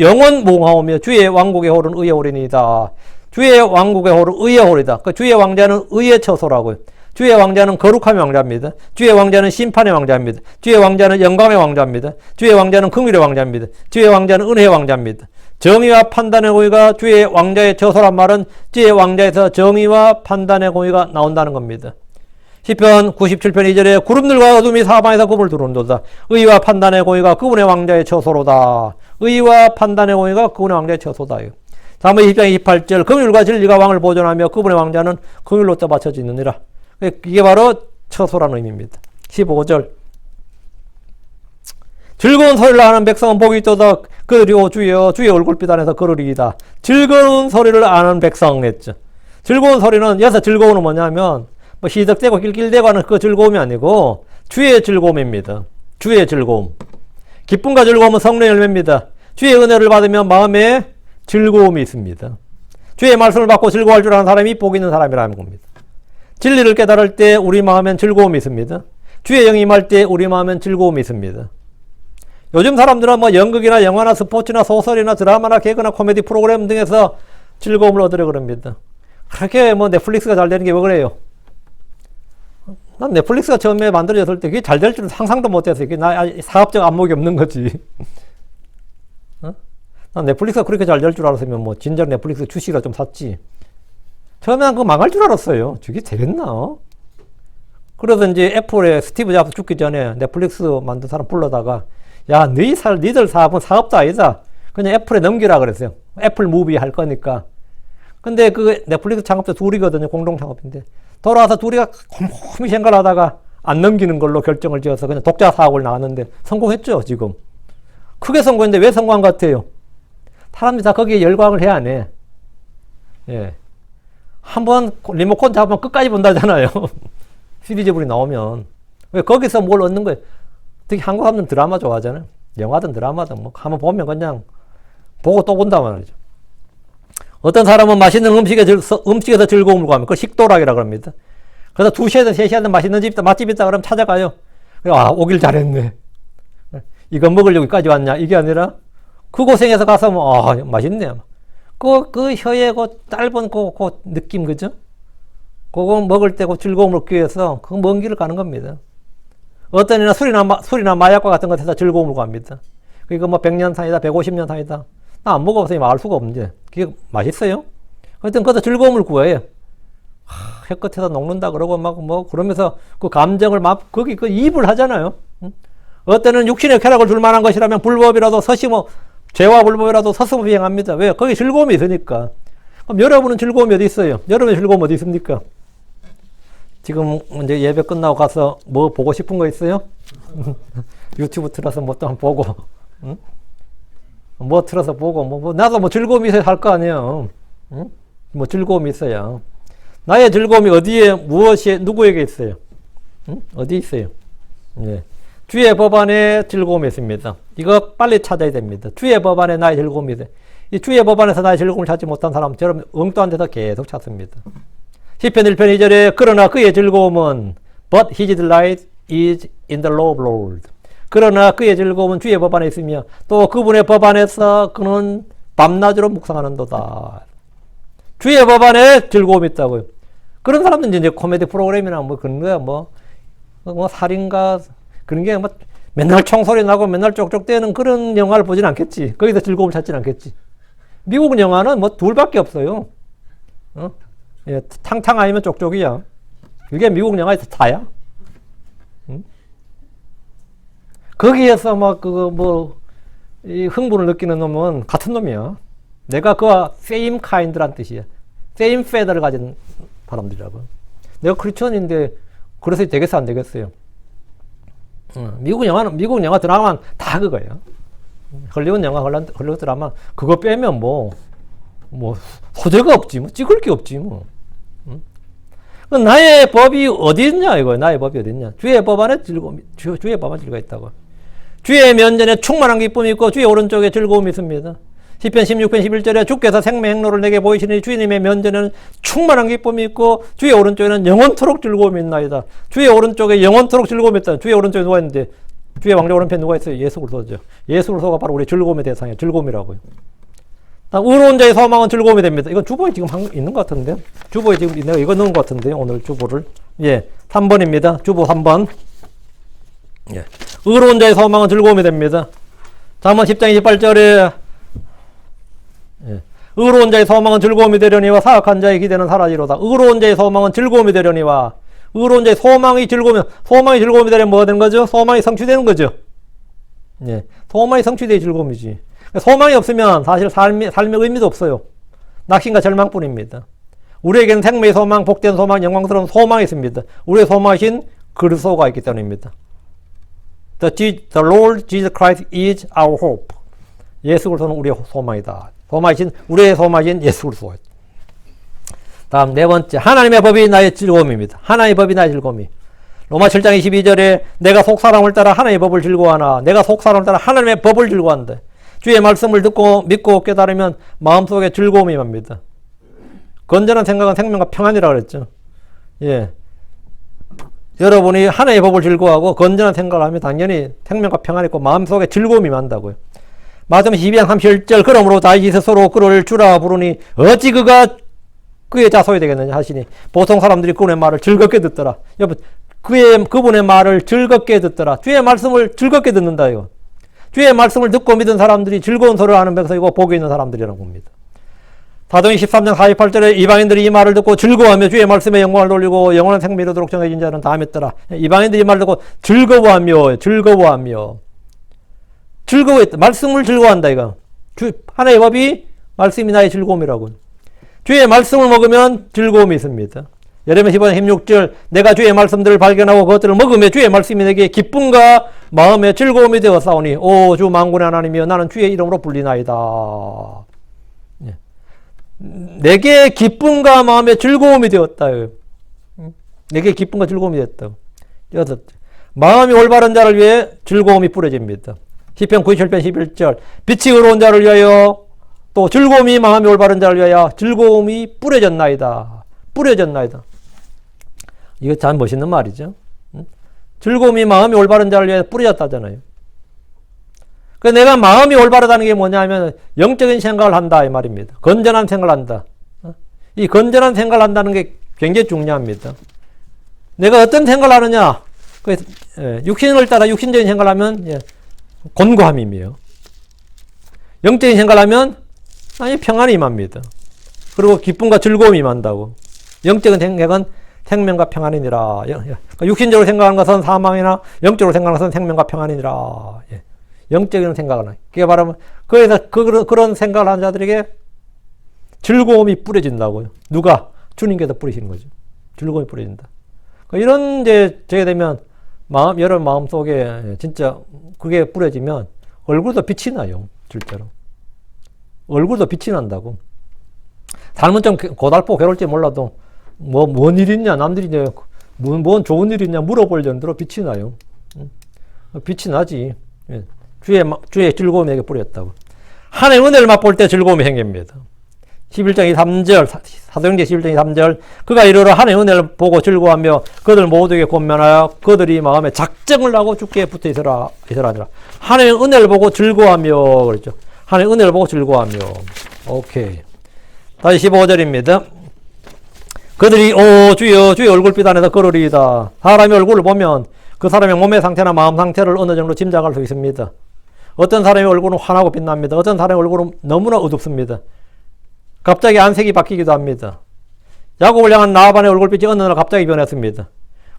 Speaker 1: 영원무궁하오며 주의 왕국의 홀은 의의 홀이니이다. 주의 왕국의 홀은 의의 홀이다. 그 주의 왕자는 의의 처소라고요. 주의 왕자는 거룩함의 왕자입니다. 주의 왕자는 심판의 왕자입니다. 주의 왕자는 영광의 왕자입니다. 주의 왕자는 긍휼의 왕자입니다. 주의 왕자는 은혜의 왕자입니다. 정의와 판단의 공의가 주의 왕자의 처소란 말은 주의 왕자에서 정의와 판단의 공의가 나온다는 겁니다. 시편 97편 2절에 구름들과 어둠이 사방에서 그분을 두른도다. 의와 판단의 공의가 그분의 왕자의 처소로다. 의와 판단의 공의가 그분의 왕자의 처소다. 사무엘 20장 28절 긍휼과 진리가 왕을 보존하며 그분의 왕자는 긍휼로 떠받쳐지느니라. 이게 바로 처소라는 의미입니다. 15절 즐거운 소리를 하는 백성은 복이 있도다. 그들이 오 주여 주의 얼굴빛 안에서 걸으리이다. 즐거운 소리를 아는 백성 했죠. 즐거운 소리는 여기서 즐거움은 뭐냐면 시덕대고 낄낄대고 하는 그 즐거움이 아니고 주의 즐거움입니다. 주의 즐거움. 기쁨과 즐거움은 성령의 열매입니다. 주의 은혜를 받으면 마음에 즐거움이 있습니다. 주의 말씀을 받고 즐거워할 줄 아는 사람이 복 있는 사람이라는 겁니다. 진리를 깨달을 때 우리 마음엔 즐거움이 있습니다. 주의 영이 임할 때 우리 마음엔 즐거움이 있습니다. 요즘 사람들은 뭐 연극이나 영화나 스포츠나 소설이나 드라마나 개그나 코미디 프로그램 등에서 즐거움을 얻으려 그럽니다. 그렇게 뭐 넷플릭스가 잘 되는 게 왜 그래요? 난 넷플릭스가 처음에 만들어졌을 때 그게 잘 될 줄은 상상도 못했어요. 그게 나 사업적 안목이 없는 거지. 난 넷플릭스가 그렇게 잘 될 줄 알았으면 뭐 진작 넷플릭스 주식이라 좀 샀지. 처음에는 그거 망할 줄 알았어요. 저게 되겠나? 그래서 이제 애플에 스티브 잡스 죽기 전에 넷플릭스 만든 사람 불러다가 야, 니들 사업은 사업도 아니다. 그냥 애플에 넘기라 그랬어요. 애플 무비 할 거니까. 근데 그 넷플릭스 창업자 둘이거든요. 공동 창업인데. 돌아와서 둘이가 곰곰이 생각을 하다가 안 넘기는 걸로 결정을 지어서 그냥 독자 사업을 나왔는데 성공했죠, 지금. 크게 성공했는데 왜 성공한 것 같아요? 사람들이 다 거기에 열광을 해야 하네. 예. 한번 리모컨 잡으면 끝까지 본다잖아요. 시리즈물이 나오면. 왜 거기서 뭘 얻는 거예요? 특히 한국 사람들은 드라마 좋아하잖아요. 영화든 드라마든 뭐 한번 보면 그냥 보고 또 본단 말이죠. 어떤 사람은 맛있는 음식에서 즐거움을 구합니다. 그걸 식도락이라고 합니다. 그래서 2시에든 3시에든 맛있는 집 있다, 맛집 있다 그러면 찾아가요. 아, 오길 잘했네. 이거 먹으려고 여기까지 왔냐? 이게 아니라 그 고생해서 가서 뭐, 아, 맛있네. 그 혀의 그 짧은 그 느낌, 그죠? 그거 먹을 때 그 즐거움을 얻기 위해서 그 먼 길을 가는 겁니다. 어떤 이나 술이나 마약과 같은 것에서 즐거움을 구합니다. 그러니까 뭐 100년 산이다, 150년 산이다. 나 안 먹어봐서 알 수가 없는데. 그게 맛있어요? 하여튼 거기서 즐거움을 구해요. 혀끝에서 녹는다 그러고 막 뭐 그러면서 그 감정을 막 거기 그 입을 하잖아요. 어때는 육신의 쾌락을 줄 만한 것이라면 불법이라도 죄와 불법이라도 서슴없이 행합니다. 왜? 거기 즐거움이 있으니까. 그럼 여러분은 즐거움이 어디 있어요? 여러분의 즐거움 어디 있습니까? 지금 이제 예배 끝나고 가서 뭐 보고 싶은 거 있어요? 유튜브 틀어서 뭐 또 한번 보고, 응? 뭐 틀어서 보고, 나도 뭐 즐거움이 있어야 할 거 아니에요. 응? 뭐 즐거움이 있어야. 나의 즐거움이 어디에, 무엇이, 누구에게 있어요? 응? 어디 있어요? 예. 주의 법 안에 즐거움이 있습니다. 이거 빨리 찾아야 됩니다. 주의 법 안에 나의 즐거움이 있어요. 이 주의 법 안에서 나의 즐거움을 찾지 못한 사람처럼 엉뚱한 데서 계속 찾습니다. 시편 1편 2절에 그러나 그의 즐거움은 but his delight is in the law of the Lord. 그러나 그의 즐거움은 주의 법 안에 있으며 또 그분의 법 안에서 그는 밤낮으로 묵상하는도다. 주의 법 안에 즐거움이 있다고요. 그런 사람들은 이제 코미디 프로그램이나 뭐 그런 거야 뭐 살인가 그런 게 뭐 맨날 총소리 나고 맨날 쪽쪽대는 그런 영화를 보진 않겠지. 거기서 즐거움을 찾진 않겠지. 미국 영화는 뭐 둘밖에 없어요. 예, 탕탕 아니면 쪽쪽이야. 그게 미국 영화의 다야. 응? 거기에서 막 이 흥분을 느끼는 놈은 같은 놈이야. 내가 그와 same kind란 뜻이야. same feather를 가진 사람들이라고. 내가 크리스천인데 그래서 되겠어 안 되겠어요? 미국 영화 드라마는 다 그거예요. 헐리우드 영화, 헐리우드 드라마 그거 빼면 뭐 소재가 없지, 뭐 찍을 게 없지 뭐. 나의 법이 어디 있냐 이거예요. 나의 법이 어디 있냐. 주의 법 안에 주의 법 안에 즐거움이 있다고. 주의 면전에 충만한 기쁨이 있고 주의 오른쪽에 즐거움이 있습니다. 시편 16편 11절에 주께서 생명 행로를 내게 보이시니 주님의 면전에는 충만한 기쁨이 있고 주의 오른쪽에는 영원토록 즐거움이 있나이다. 주의 오른쪽에 영원토록 즐거움이 있다. 주의 오른쪽에 누가 있는데 주의 왕자 오른편에 누가 있어요? 예수 그리스도죠. 예수 그리스도가 바로 우리 즐거움의 대상이에요. 즐거움이라고요. 의로운 자의 소망은 즐거움이 됩니다. 이건 주보에 지금 있는 것 같은데. 주보에 지금 내가 이거 넣은 것 같은데 오늘 주보를. 예, 3번입니다. 주보 3번. 예, 의로운 자의 소망은 즐거움이 됩니다. 잠언 10장 28절에 예, 의로운 자의 소망은 즐거움이 되려니와 사악한 자의 기대는 사라지로다. 의로운 자의 소망은 즐거움이 되려니와 의로운 자의 소망이 즐거움이 되려면 뭐가 되는 거죠? 소망이 성취되는 거죠. 예, 소망이 성취돼야 즐거움이지. 소망이 없으면 사실 삶의 의미도 없어요. 낙심과 절망뿐입니다. 우리에게는 생명의 소망, 복된 소망, 영광스러운 소망이 있습니다. 우리의 소망이신 그리스도가 있기 때문입니다. The Lord Jesus Christ is our hope. 예수 그리스도는 우리의 소망이다. 우리의 소망이신 예수 그리스도. 다음 네 번째, 하나님의 법이 나의 즐거움입니다. 하나님의 법이 나의 즐거움이. 로마 7장 22절에 내가 속사람을 따라 하나님의 법을 즐거워하나 내가 속사람을 따라 하나님의 법을 즐거워한다. 주의 말씀을 듣고 믿고 깨달으면 마음속에 즐거움이 맙니다. 건전한 생각은 생명과 평안이라고 그랬죠. 예. 여러분이 하나의 법을 즐거워하고 건전한 생각을 하면 당연히 생명과 평안이 있고 마음속에 즐거움이 만다고요. 마태복음 12장 31절 그러므로 다윗이 스스로 그를 주라 부르니 어찌 그가 그의 자손이 되겠느냐 하시니 보통 사람들이 그분의 말을 즐겁게 듣더라. 여러분 그분의 말을 즐겁게 듣더라. 주의 말씀을 즐겁게 듣는다요. 주의 말씀을 듣고 믿은 사람들이 즐거운 소리를 하는 백성이고 복이 있는 사람들이라고 봅니다. 사도행 13장 48절에 이방인들이 이 말을 듣고 즐거워하며 주의 말씀에 영광을 돌리고 영원한 생명이 이르도록 정해진 자는 다 믿더라. 이방인들이 이 말을 듣고 즐거워하며 즐거워했다. 말씀을 즐거워한다 이거. 하나의 법이 말씀이 나의 즐거움이라고. 주의 말씀을 먹으면 즐거움이 있습니다. 예레미야 15장 16절 내가 주의 말씀들을 발견하고 그것들을 먹으며 주의 말씀이 내게 기쁨과 마음의 즐거움이 되어 싸우니 오 주 만군의 하나님이여 나는 주의 이름으로 불리나이다. 내게 기쁨과 마음의 즐거움이 되었다. 내게 기쁨과 즐거움이 되었다. 여섯, 마음이 올바른 자를 위해 즐거움이 뿌려집니다. 시편 97편 11절 빛이 의로운 자를 위하여 또 즐거움이 마음이 올바른 자를 위하여 즐거움이 뿌려졌나이다. 이거 참 멋있는 말이죠. 즐거움이 마음이 올바른 자를 위해 뿌려졌다잖아요. 그러니까 내가 마음이 올바르다는 게 뭐냐면 영적인 생각을 한다 이 말입니다. 건전한 생각을 한다. 이 건전한 생각을 한다는 게 굉장히 중요합니다. 내가 어떤 생각을 하느냐. 육신을 따라 육신적인 생각을 하면 곤고함이며 영적인 생각을 하면 평안이 임합니다. 그리고 기쁨과 즐거움이 임한다고. 영적인 생각은 생명과 평안이니라. 육신적으로 생각하는 것은 사망이나 영적으로 생각하는 것은 생명과 평안이니라. 영적인 생각은 그게 바로 그래서 그런 생각을 하는 자들에게 즐거움이 뿌려진다고요. 누가? 주님께서 뿌리시는 거죠. 즐거움이 뿌려진다. 이런 이제 저게 되면 여러분 마음 속에 진짜 그게 뿌려지면 얼굴도 빛이 나요. 실제로. 얼굴도 빛이 난다고. 삶은 좀 고달프고 괴로울지 몰라도 뭔 일 있냐 남들이 이제 뭔 좋은 일 있냐 물어볼 정도로 빛이 나요. 빛이 나지. 주의 즐거움이 내게 뿌렸다고. 하나님의 은혜를 맛볼 때 즐거움이 생깁니다. 11장 3절 사도행전 11장 3절 그가 이르러 하나님의 은혜를 보고 즐거워하며 그들 모두에게 권면하여 그들이 마음에 작정을 하고 주께 붙어 있으라 하니라. 하나님의 은혜를 보고 즐거워하며 그랬죠. 하나님의 은혜를 보고 즐거워하며. 오케이. 다시 15절입니다. 그들이 주여 주의 얼굴빛 안에서 걸으리이다. 사람의 얼굴을 보면 그 사람의 몸의 상태나 마음 상태를 어느 정도 짐작할 수 있습니다. 어떤 사람의 얼굴은 환하고 빛납니다. 어떤 사람의 얼굴은 너무나 어둡습니다. 갑자기 안색이 바뀌기도 합니다. 야곱을 향한 라반의 얼굴빛이 어느 날 갑자기 변했습니다.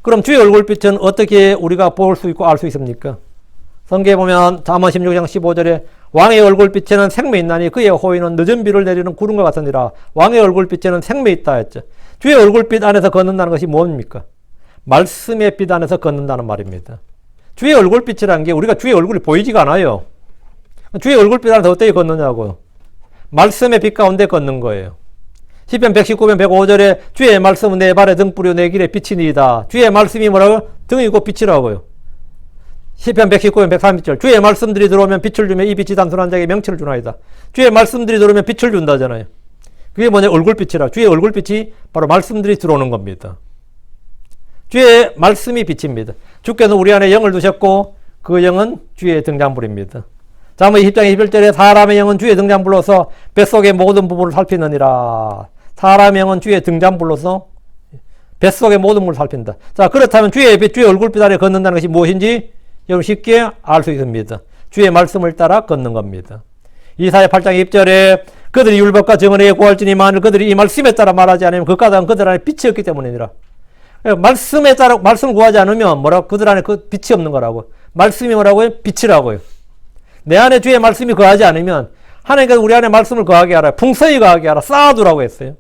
Speaker 1: 그럼 주의 얼굴빛은 어떻게 우리가 볼 수 있고 알 수 있습니까? 성경에 보면 잠언 16장 15절에 왕의 얼굴빛에는 생명이 있나니 그의 호의는 늦은 비를 내리는 구름과 같으니라. 왕의 얼굴빛에는 생명이 있다 했죠. 주의 얼굴빛 안에서 걷는다는 것이 뭡니까? 말씀의 빛 안에서 걷는다는 말입니다. 주의 얼굴빛이라는 게 우리가 주의 얼굴이 보이지가 않아요. 주의 얼굴빛 안에서 어떻게 걷느냐고요. 말씀의 빛 가운데 걷는 거예요. 시편 119편 105절에 주의 말씀은 내 발에 등불이요 내 길에 빛이니이다. 주의 말씀이 뭐라고요? 등이고 빛이라고요. 시편 119편 130절 주의 말씀들이 들어오면 빛을 주며 이 빛이 단순한 자에게 명철을 주나이다. 주의 말씀들이 들어오면 빛을 준다잖아요. 그게 뭐냐? 얼굴빛이라. 주의 얼굴빛이 바로 말씀들이 들어오는 겁니다. 주의 말씀이 빛입니다. 주께서 우리 안에 영을 두셨고 그 영은 주의 등잔불입니다. 잠언 20장 21절에 사람의 영은 주의 등잔불로서 뱃속의 모든 부분을 살피느니라. 사람의 영은 주의 등잔불로서 뱃속의 모든 부분을 살핀다. 자, 그렇다면 주의 빛, 주의 얼굴빛 아래 걷는다는 것이 무엇인지 여러분 쉽게 알 수 있습니다. 주의 말씀을 따라 걷는 겁니다. 이사야 8장 2절에 그들이 율법과 정언에 구할지니 만일 그들이 이 말씀에 따라 말하지 않으면 그 까닭은 그들 안에 빛이 없기 때문이니라. 말씀에 따라 말씀을 구하지 않으면 뭐라고? 그들 안에 그 빛이 없는 거라고. 말씀이 뭐라고요? 빛이라고요. 내 안에 주의 말씀이 거하지 않으면 하나님께서 우리 안에 말씀을 거하게 하라. 풍성히 거하게 하라. 쌓아두라고 했어요.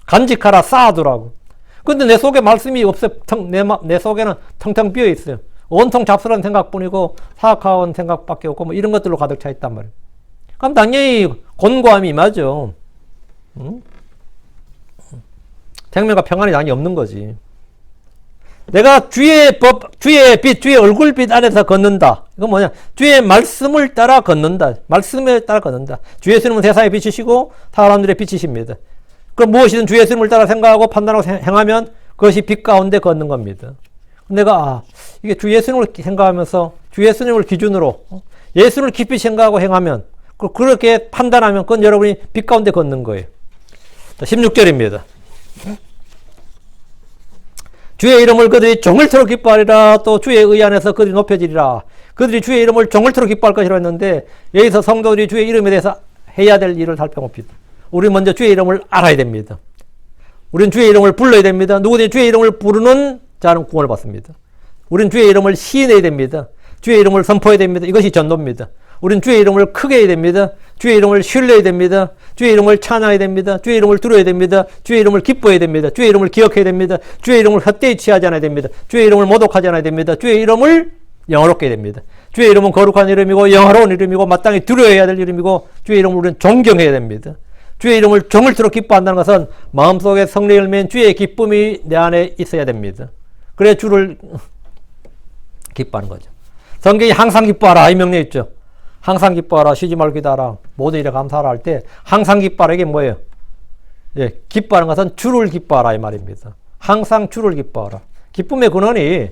Speaker 1: 간직하라. 쌓아두라고. 근데 내 속에 말씀이 없어요. 내 속에는 텅텅 비어 있어요. 온통 잡스러운 생각뿐이고 사악한 생각밖에 없고 뭐 이런 것들로 가득 차 있단 말이에요. 그럼 당연히 곤고함이 임하죠. 생명과 평안이 당연히 없는 거지. 내가 주의 법, 주의 빛, 주의 얼굴빛 안에서 걷는다. 이건 뭐냐? 주의 말씀을 따라 걷는다. 말씀에 따라 걷는다. 주 예수님은 세상의 빛이시고 사람들의 빛이십니다. 그럼 무엇이든 주 예수님을 따라 생각하고 판단하고 행하면 그것이 빛 가운데 걷는 겁니다. 내가 이게 주 예수님을 생각하면서 주 예수님을 기준으로 예수를 깊이 생각하고 행하면 그렇게 판단하면 그건 여러분이 빛 가운데 걷는 거예요. 16절입니다. 주의 이름을 그들이 종일토록 기뻐하리라. 또 주의 의 안에서 그들이 높여지리라. 그들이 주의 이름을 종일토록 기뻐할 것이라 했는데 여기서 성도들이 주의 이름에 대해서 해야 될 일을 살펴봅니다. 우리 먼저 주의 이름을 알아야 됩니다. 우리는 주의 이름을 불러야 됩니다. 누구든지 주의 이름을 부르는 자는 구원을 받습니다. 우리는 주의 이름을 시인해야 됩니다. 주의 이름을 선포해야 됩니다. 이것이 전도입니다. 우리는 주의 이름을 크게 해야 됩니다. 주의 이름을 신뢰해야 됩니다. 주의 이름을 찬양해야 됩니다. 주의 이름을 들어야 됩니다. 주의 이름을 기뻐해야 됩니다. 주의 이름을 기억해야 됩니다. 주의 이름을 헛되이 취하지 않아야 됩니다. 주의 이름을 모독하지 않아야 됩니다. 주의 이름을 영화롭게 해야 됩니다. 주의 이름은 거룩한 이름이고 영화로운 이름이고 마땅히 두려워해야 될 이름이고 주의 이름을 우리는 존경해야 됩니다. 주의 이름을 종일토록 기뻐한다는 것은 마음속에 성령을 맨 주의 기쁨이 내 안에 있어야 됩니다. 그래 주를 기뻐하는 거죠. 성경이 항상 기뻐하라 이 명령이 있죠. 항상 기뻐하라, 쉬지 말고 기도하라, 모든 일에 감사하라 할 때 항상 기뻐하라 이게 뭐예요? 예, 기뻐하는 것은 주를 기뻐하라 이 말입니다. 항상 주를 기뻐하라. 기쁨의 근원이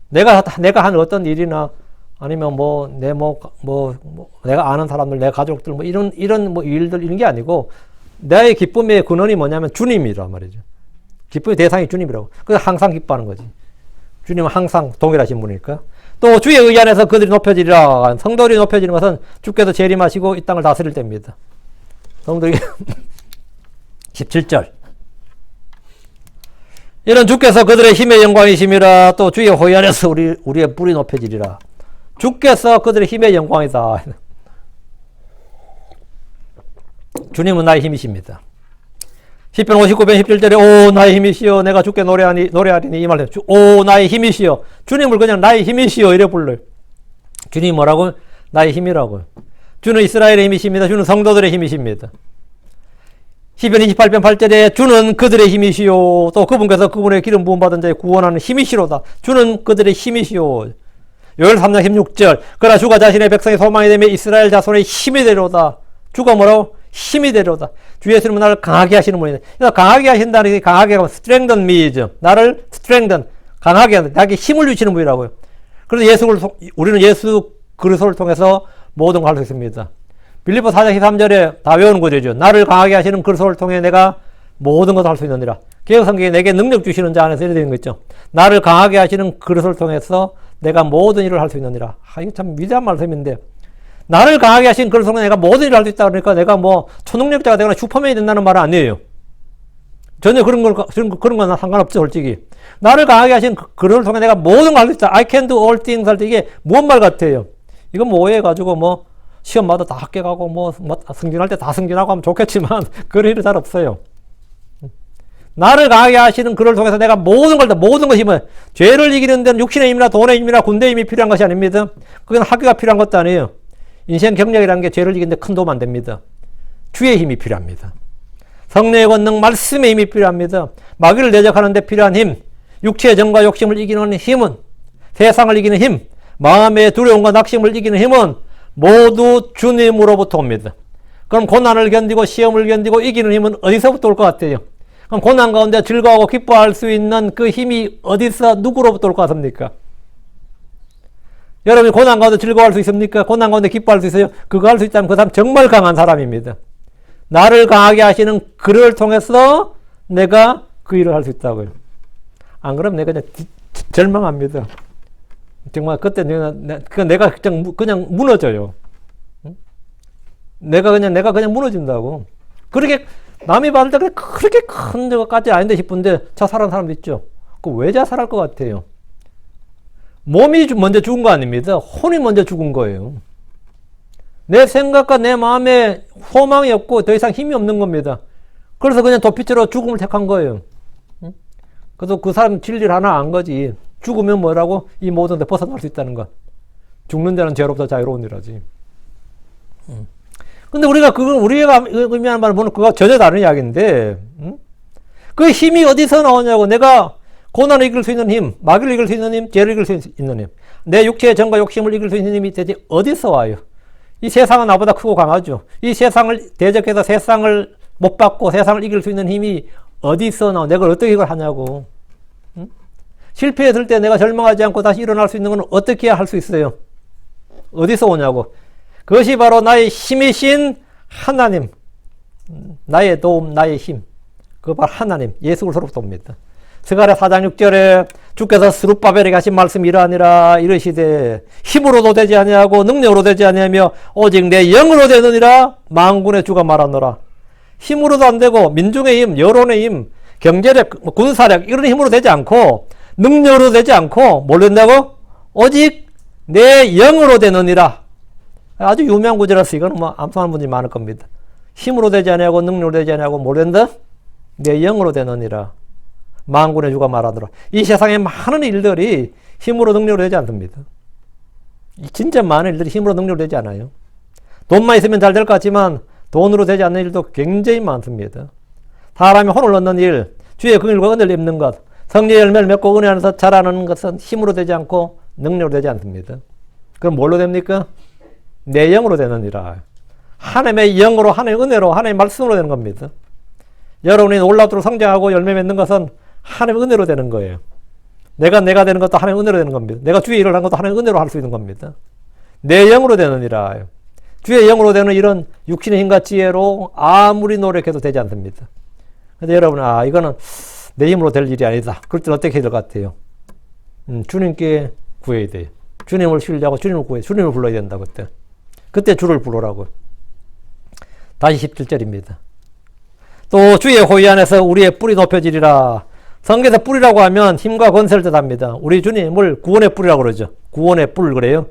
Speaker 1: 내가 한 어떤 일이나 아니면 내가 아는 사람들, 내 가족들 이런 일들 이런 게 아니고 나의 기쁨의 근원이 뭐냐면 주님이란 말이죠. 기쁨의 대상이 주님이라고. 그래서 항상 기뻐하는 거지. 주님은 항상 동일하신 분이니까. 또 주의 의 안에서 그들이 높여지리라. 성도들이 높여지는 것은 주께서 재림하시고 이 땅을 다스릴 때입니다. 성도들이 17절. 이런 주께서 그들의 힘의 영광이심이라. 또 주의 호의 안에서 우리의 뿔이 높여지리라. 주께서 그들의 힘의 영광이다. 주님은 나의 힘이십니다. 10편 59편 17절에 오 나의 힘이시여 내가 주께 노래하리니 이 말이에요. 오 나의 힘이시여. 주님을 그냥 나의 힘이시여 이래 불러요. 주님이 뭐라고? 나의 힘이라고요. 주는 이스라엘의 힘이십니다. 주는 성도들의 힘이십니다. 10편 28편 8절에 주는 그들의 힘이시요. 또 그분께서 그분의 기름 부음 받은 자의 구원하는 힘이시로다. 주는 그들의 힘이시요. 요엘 3장 16절 그러나 주가 자신의 백성의 소망이 되며 이스라엘 자손의 힘이 되로다. 주가 뭐라고? 힘이 되로다. 주 예수님은 나를 강하게 하시는 분이다. 그래서 강하게 하신다는 게 강하게 하면 strengthen me죠. 나를 strengthen, 강하게 한다. 나에게 힘을 주시는 분이라고요. 그래서 우리는 예수 그리스도를 통해서 모든 걸 할 수 있습니다. 빌립보 4장 13절에 다 외우는 구절이죠. 나를 강하게 하시는 그리스도를 통해 내가 모든 것을 할 수 있느니라. 개혁성경에 내게 능력 주시는 자 안에서 이렇게 되는 거 있죠. 나를 강하게 하시는 그리스도를 통해서 내가 모든 일을 할 수 있느니라. 이거 참 위대한 말씀인데 나를 강하게 하신 그리스도를 통해 내가 모든 일을 할 수 있다 그러니까 내가 초능력자가 되거나 슈퍼맨이 된다는 말은 아니에요. 전혀 그런 건 상관없죠, 솔직히. 나를 강하게 하신 그리스도를 통해 내가 모든 걸 할 수 있다. I can do all things 할 때 이게 무슨 말 같아요? 이건 오해해가지고 시험마다 다 합격하고 승진할 때 다 승진하고 하면 좋겠지만 그런 일은 잘 없어요. 나를 강하게 하시는 그를 통해서 내가 모든 것이 죄를 이기는 데는 육신의 힘이나 돈의 힘이나 군대의 힘이 필요한 것이 아닙니다. 그건 학교가 필요한 것도 아니에요. 인생 경력이라는 게 죄를 이기는데 큰 도움 안 됩니다. 주의 힘이 필요합니다. 성령의 권능, 말씀의 힘이 필요합니다. 마귀를 대적하는 데 필요한 힘, 육체의 정과 욕심을 이기는 힘은, 세상을 이기는 힘, 마음의 두려움과 낙심을 이기는 힘은 모두 주님으로부터 옵니다. 그럼 고난을 견디고 시험을 견디고 이기는 힘은 어디서부터 올 것 같아요? 그럼 고난 가운데 즐거워하고 기뻐할 수 있는 그 힘이 어디서 누구로부터 올 것 같습니까? 여러분이 고난 가운데 즐거워할 수 있습니까? 고난 가운데 기뻐할 수 있어요? 그거 할 수 있다면 그 사람 정말 강한 사람입니다. 나를 강하게 하시는 그를 통해서 내가 그 일을 할 수 있다고요. 안 그러면 내가 그냥 절망합니다. 정말 그때 내가 그냥 무너져요. 내가 그냥 무너진다고. 그렇게 남이 봤을 때 그렇게 큰 것까지 아닌데 싶은데 자살한 사람도 있죠. 그 왜 자살할 것 같아요? 몸이 먼저 죽은 거 아닙니다. 혼이 먼저 죽은 거예요. 내 생각과 내 마음에 소망이 없고 더 이상 힘이 없는 겁니다. 그래서 그냥 도피처로 죽음을 택한 거예요. 그래서 그 사람 진리를 하나 안 거지. 죽으면 뭐라고? 이 모든 데 벗어날 수 있다는 것. 죽는 데는 죄로부터 자유로운 이라지. 근데 우리가 의미하는 말을 보면 그거 전혀 다른 이야기인데, 그 힘이 어디서 나오냐고. 내가 고난을 이길 수 있는 힘, 마귀를 이길 수 있는 힘, 죄를 이길 수 있는 힘, 내 육체의 정과 욕심을 이길 수 있는 힘이 대체 어디서 와요? 이 세상은 나보다 크고 강하죠. 이 세상을 대적해서 세상을 못 받고 세상을 이길 수 있는 힘이 어디서 나와? 내가 어떻게 이걸 하냐고. 실패했을 때 내가 절망하지 않고 다시 일어날 수 있는 건 어떻게 해야 할 수 있어요? 어디서 오냐고. 그것이 바로 나의 힘이신 하나님, 나의 도움, 나의 힘, 그 바로 하나님, 예수 그리스도로부터 옵니다. 스가랴 4장 6절에 주께서 스룹바벨에게 하신 말씀이 이러하니라. 이르시되 힘으로도 되지 아니하고 능력으로 되지 아니하며 오직 내 영으로 되느니라. 만군의 주가 말하노라. 힘으로도 안 되고 민중의 힘, 여론의 힘, 경제력, 군사력 이런 힘으로 되지 않고 능력으로 되지 않고 뭘 된다고? 오직 내 영으로 되느니라. 아주 유명한 구절이라서 이거는 뭐 암송하는 분들이 많을 겁니다. 힘으로 되지 아니하고 능력으로 되지 아니하고 뭘 된다? 내 영으로 되느니라. 만군의 주가 말하더라. 이 세상에 많은 일들이 힘으로 능력으로 되지 않습니다. 진짜 많은 일들이 힘으로 능력으로 되지 않아요. 돈만 있으면 잘 될 것 같지만 돈으로 되지 않는 일도 굉장히 많습니다. 사람이 혼을 얻는 일, 주의 긍휼과 은혜를 입는 것, 성령의 열매를 맺고 은혜 안에서 자라는 것은 힘으로 되지 않고 능력으로 되지 않습니다. 그럼 뭘로 됩니까? 내 영으로 되느니라. 하나님의 영으로, 하나님의 은혜로, 하나님의 말씀으로 되는 겁니다. 여러분이 놀랍도록 성장하고 열매 맺는 것은 하나님의 은혜로 되는 거예요. 내가 되는 것도 하나님의 은혜로 되는 겁니다. 내가 주의 일을 한 것도 하나님의 은혜로 할 수 있는 겁니다. 내 영으로 되느니라. 주의 영으로 되는 이런 육신의 힘과 지혜로 아무리 노력해도 되지 않습니다. 근데 여러분, 이거는 내 힘으로 될 일이 아니다. 그럴 때 어떻게 해야 될 것 같아요? 주님께 구해야 돼요. 주님을 신뢰하고 주님을 구해, 주님을 불러야 된다, 그때. 그때 주를 부르라고. 다시 17절입니다. 또 주의 호의 안에서 우리의 뿔이 높여지리라. 성경에서 뿔이라고 하면 힘과 권세를 뜻합니다. 우리 주님을 구원의 뿔이라고 그러죠. 구원의 뿔 그래요.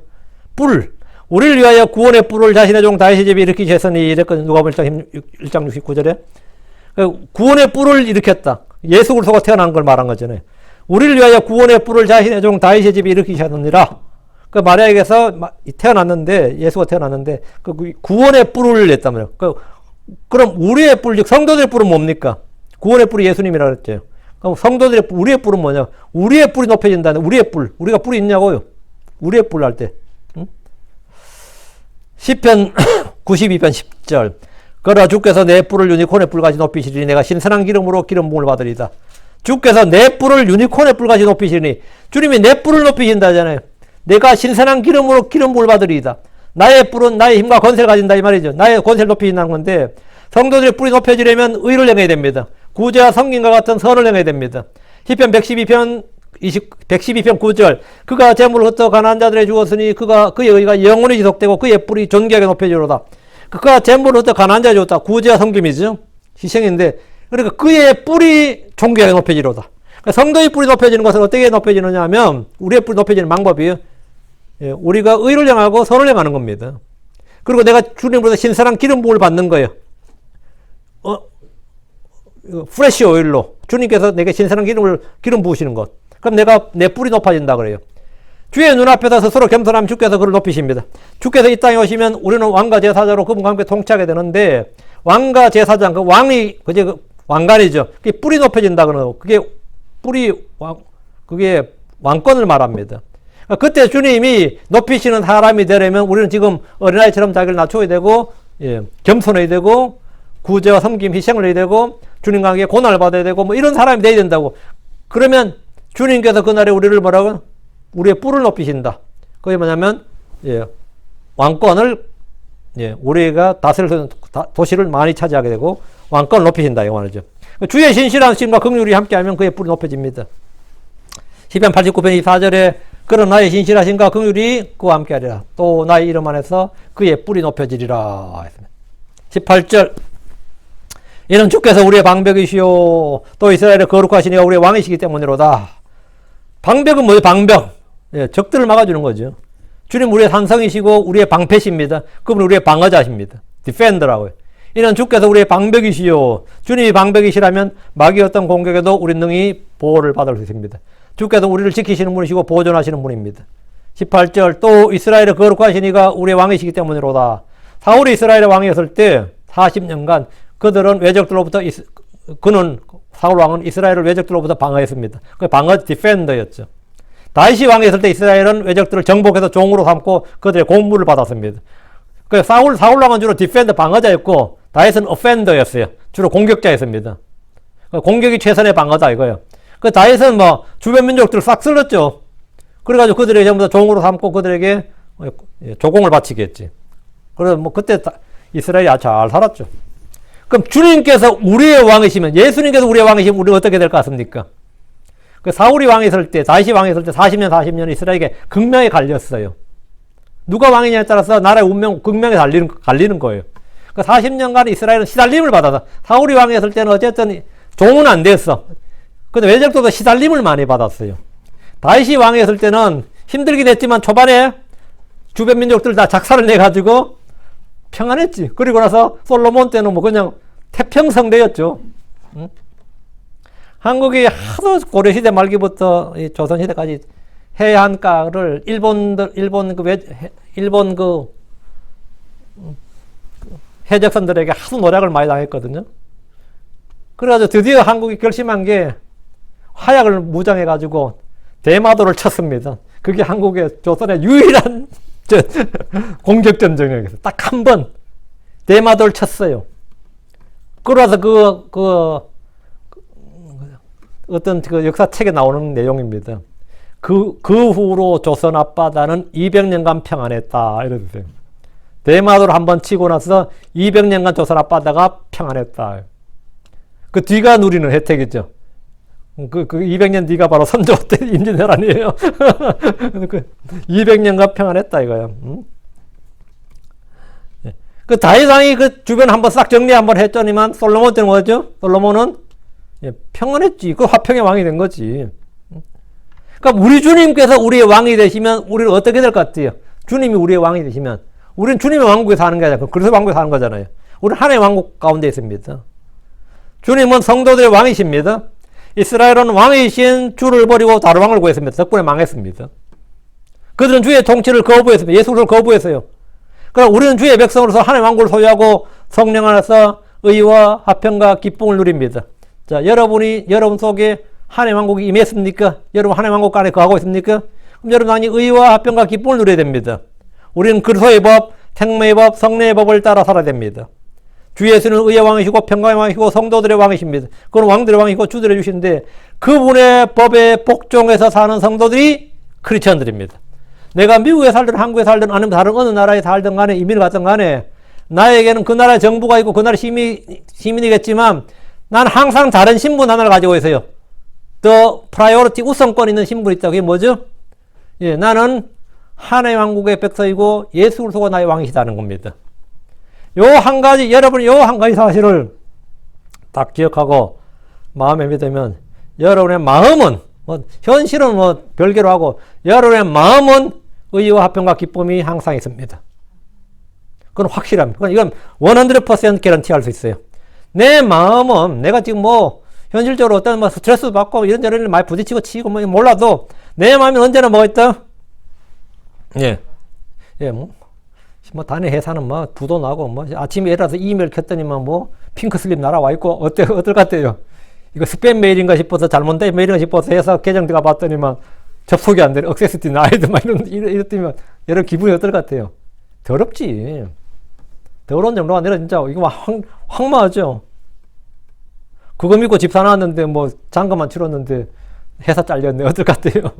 Speaker 1: 뿔. 우리를 위하여 구원의 뿔을 자신의 종 다윗의 집에 일으키셨으니 이랬거든요. 누가복음 1장 69절에. 구원의 뿔을 일으켰다. 예수 그리스도가 태어난 걸 말한 거잖아요. 우리를 위하여 구원의 뿔을 자신의 종 다윗의 집에 일으키셨느니라. 그 마리아에게서 태어났는데, 예수가 태어났는데 그 구원의 뿔을 냈단 말이에요. 그럼 우리의 뿔, 즉 성도들의 뿔은 뭡니까? 구원의 뿔이 예수님이라고 그랬죠. 그럼 성도들의 뿔, 우리의 뿔은 뭐냐? 우리의 뿔이 높여진다는, 우리의 뿔. 우리가 뿔이 있냐고요? 우리의 뿔 할 때. 시편 92편 10절. 그러나 주께서 내 뿔을 유니콘의 뿔같이 높이시리니 내가 신선한 기름으로 기름 부음을 받으리다. 주께서 내 뿔을 유니콘의 뿔같이 높이시리니 주님이 내 뿔을 높이신다잖아요. 내가 신선한 기름으로 기름 부음을 받으리다. 나의 뿔은 나의 힘과 권세를 가진다 이 말이죠. 나의 권세를 높이신다는 건데 성도들의 뿔이 높여지려면 의를 행해야 됩니다. 구제와 성김과 같은 선을 행해야 됩니다. 시편 112편 9절. 그가 재물을 흩어 가난한 자들에 주었으니 그의 의가 영원히 지속되고 그의 뿔이 존귀하게 높여지로다. 그가 재물을 흩어 가난한 자에 주었다. 구제와 성김이죠. 희생인데 그러니까 그의 뿔이 존귀하게 높여지로다. 그러니까 성도의 뿔이 높여지는 것은 어떻게 높여지느냐 하면 우리의 뿔이 높여지는 방법이에요. 우리가 의를 행하고 선을 행하는 겁니다. 그리고 내가 주님으로부터 신선한 기름 부음을 받는 거예요. 프레시 오일로 주님께서 내게 신선한 기름 부으시는 것. 그럼 내 뿔이 높아진다 그래요. 주의 눈앞에서 스스로 겸손하면 주께서 그를 높이십니다. 주께서 이 땅에 오시면 우리는 왕과 제사장으로 그분과 함께 통치하게 되는데 왕과 제사장, 그 왕이 그 왕관이죠. 그게 뿔이 높여진다 그러고 그게 그게 왕권을 말합니다. 그때 주님이 높이시는 사람이 되려면 우리는 지금 어린아이처럼 자기를 낮춰야 되고, 겸손해야 되고, 구제와 섬김, 희생을 해야 되고, 주님과 함께 고난을 받아야 되고, 뭐 이런 사람이 돼야 된다고. 그러면 주님께서 그날에 우리를 뭐라고? 우리의 뿔을 높이신다. 그게 뭐냐면, 왕권을, 우리가 다스릴 도시를 많이 차지하게 되고, 왕권을 높이신다. 이 말이죠. 주의 신실한 신과 긍휼이 함께하면 그의 뿔이 높여집니다. 시편 89편 24절에 그런 나의 신실하신과 긍휼이 그와 함께하리라. 또 나의 이름 안에서 그의 뿔이 높여지리라. 18절. 이는 주께서 우리의 방벽이시오. 또 이스라엘의 거룩하신 이가 우리의 왕이시기 때문이로다. 방벽은 뭐예요? 방벽. 적들을 막아주는 거죠. 주님 우리의 산성이시고 우리의 방패십니다. 그분 우리의 방어자십니다. 디펜더라고요. 이는 주께서 우리의 방벽이시오. 주님이 방벽이시라면 마귀 어떤 공격에도 우리 능히 보호를 받을 수 있습니다. 주께서 우리를 지키시는 분이시고 보존하시는 분입니다. 18절. 또 이스라엘의 거룩하신 이가 우리의 왕이시기 때문이로다. 사울이 이스라엘의 왕이었을 때 40년간 그들은 외적들로부터 사울 왕은 이스라엘을 외적들로부터 방어했습니다. 그 방어 디펜더였죠. 다윗이 왕이었을 때 이스라엘은 외적들을 정복해서 종으로 삼고 그들의 공물을 받았습니다. 그 사울 왕은 주로 디펜더 방어자였고 다윗은 어펜더였어요. 주로 공격자였습니다. 공격이 최선의 방어다 이거예요. 그 다윗은 뭐 주변 민족들 싹 쓸었죠. 그래가지고 그들에게 전부 다 종으로 삼고 그들에게 조공을 바치겠지. 그래서 뭐 그때 이스라엘이 아주 잘 살았죠. 그럼 주님께서 우리의 왕이시면, 예수님께서 우리의 왕이시면 우리가 어떻게 될 것 같습니까? 그 사울이 왕이 있을 때, 다윗이 왕이 있을 때 40년 이스라엘에게 극명히 갈렸어요. 누가 왕이냐에 따라서 나라의 운명 극명히 갈리는 거예요. 그 40년간 이스라엘은 시달림을 받아서, 사울이 왕이 있을 때는 어쨌든 종은 안 됐어. 근데 외적도도 시달림을 많이 받았어요. 다윗이 왕이 있을 때는 힘들긴 했지만 초반에 주변 민족들 다 작사를 내가지고 평안했지. 그리고 나서 솔로몬 때는 뭐 그냥 태평성대였죠. 응? 한국이 하도 고려시대 말기부터 조선시대까지 해안가를 일본 해적선들에게 하도 노력을 많이 당했거든요. 그래가지고 드디어 한국이 결심한 게 화약을 무장해가지고 대마도를 쳤습니다. 그게 한국의 조선의 유일한 공격전쟁이었어요. 딱 한 번 대마도를 쳤어요. 그러면서 어떤 그 역사책에 나오는 내용입니다. 그 후로 조선 앞바다는 200년간 평안했다. 이러세요. 대마도를 한번 치고 나서 200년간 조선 앞바다가 평안했다. 그 뒤가 누리는 혜택이죠. 그 200년 뒤가 바로 선조 때 임진왜란이에요. 200년간 평안했다 이거야. 그 다윗왕이 그 주변 한번 싹 정리 한번 했더니만 솔로몬 때는 뭐죠? 솔로몬은 평안했지. 그 화평의 왕이 된 거지. 그러니까 우리 주님께서 우리의 왕이 되시면 우리는 어떻게 될 것 같아요? 주님이 우리의 왕이 되시면 우리는 주님의 왕국에 사는 게 아니라 그래서 왕국에 사는 거잖아요. 우리는 하나의 왕국 가운데 있습니다. 주님은 성도들의 왕이십니다. 이스라엘은 왕이신 주를 버리고 다른 왕을 구했습니다. 덕분에 망했습니다. 그들은 주의 통치를 거부했습니다. 예수를 거부했어요. 그럼 우리는 주의 백성으로서 하나님의 왕국을 소유하고 성령 안에서 의와 화평과 기쁨을 누립니다. 자, 여러분 속에 하나님의 왕국이 임했습니까? 여러분 하나님의 왕국 안에 거하고 있습니까? 그럼 여러분이 의와 화평과 기쁨을 누려야 됩니다. 우리는 그리스도의 법, 생명의 법, 성령의 법을 따라 살아야 됩니다. 주 예수는 의의 왕이시고 평강의 왕이시고 성도들의 왕이십니다. 그건 왕들의 왕이고 주들의 주신데 그분의 법에 복종해서 사는 성도들이 크리스천들입니다. 내가 미국에 살든 한국에 살든 아니면 다른 어느 나라에 살든 간에 이민을 갔든 간에 나에게는 그 나라의 정부가 있고 그 나라의 시민이겠지만 난 항상 다른 신분 하나를 가지고 있어요. 더 프라이어리티 우선권 있는 신분이 있다. 그게 뭐죠? 예, 나는 하나의 왕국의 백성이고 예수 그리스도가 나의 왕이시다는 겁니다. 여러분이 요 한 가지 사실을 딱 기억하고 마음에 믿으면 여러분의 마음은 현실은 별개로 하고 여러분의 마음은 의와 화평과 기쁨이 항상 있습니다. 그건 확실합니다. 이건 100% 개런티 할 수 있어요. 내 마음은 내가 지금 현실적으로 어떤 스트레스 받고 이런저런 일 많이 부딪히고 치고 몰라도 내 마음이 언제나 뭐가 있다? 단위 회사는 부도 나고 아침에 일어나서 이메일 켰더니만 핑크슬립 날아와 있고 어떨 것 같아요? 이거 스팸 메일인가 싶어서 잘못된 메일인가 싶어서 해서 계정 들어가 봤더니만 접속이 안 되는 억세스 디나이드 이랬더니만 여러분 기분이 어떨 것 같아요? 더럽지. 더러운 정도가 아니라 진짜 이거 황마하죠. 그거 믿고 집 사놨는데 잔금만 치렀는데 회사 잘렸네. 어떨 것 같아요?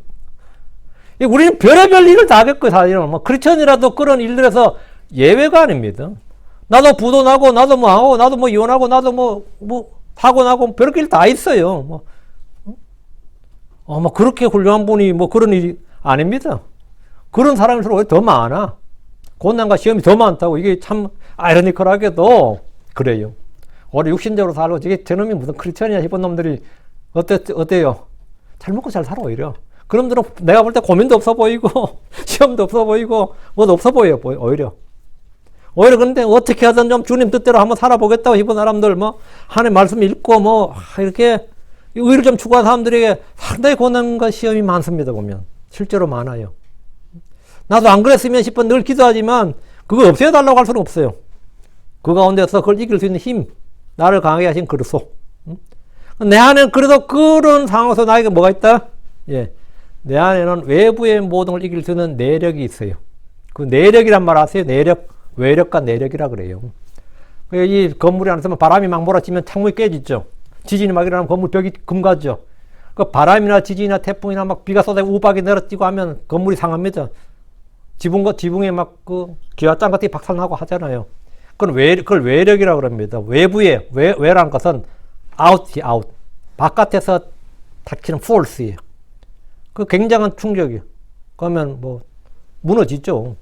Speaker 1: 우리는 별의별 일을 다 겪고 사실은 크리스천이라도 그런 일들에서 예외가 아닙니다. 나도 부도 나고 나도 하고 나도 이혼하고 나도 사고 나고 별의별 일 다 있어요. 그렇게 훌륭한 분이 그런 일이 아닙니다. 그런 사람일수록 더 많아. 고난과 시험이 더 많다고. 이게 참 아이러니컬하게도 그래요. 오래 육신적으로 살고 이게 저놈이 무슨 크리스천이야 싶은 놈들이 어때요? 잘 먹고 잘 살아 오히려. 그놈들은 내가 볼 때 고민도 없어 보이고 시험도 없어 보이고 뭐도 없어 보여요. 오히려 그런데 어떻게 하든 좀 주님 뜻대로 한번 살아보겠다고 싶은 사람들 하나님 말씀 읽고 이렇게 의를 좀 추구한 사람들에게 상당히 고난과 시험이 많습니다. 보면 실제로 많아요. 나도 안 그랬으면 싶어 늘 기도하지만 그거 없애달라고 할 수는 없어요. 그 가운데서 그걸 이길 수 있는 힘, 나를 강하게 하신 그리스도. 내 안에는 그래도 그런 상황에서 나에게 뭐가 있다? 내 안에는 외부의 모든 걸 이길 수 있는 내력이 있어요. 그 내력이란 말 아세요? 외력과 내력이라 그래요. 이 건물이 안에서 바람이 막 몰아치면 창문이 깨지죠. 지진이 막 일어나면 건물 벽이 금가죠. 그 바람이나 지진이나 태풍이나 막 비가 쏟아지고 우박이 내려뛰고 하면 건물이 상합니다. 지붕에 막 그 기와 짱 같은 게 박살나고 하잖아요. 그걸 외력이라고 합니다. 외부의 외란 것은 out이 out. 바깥에서 닥치는 force예요. 그 굉장한 충격이에요. 그러면 뭐 무너지죠.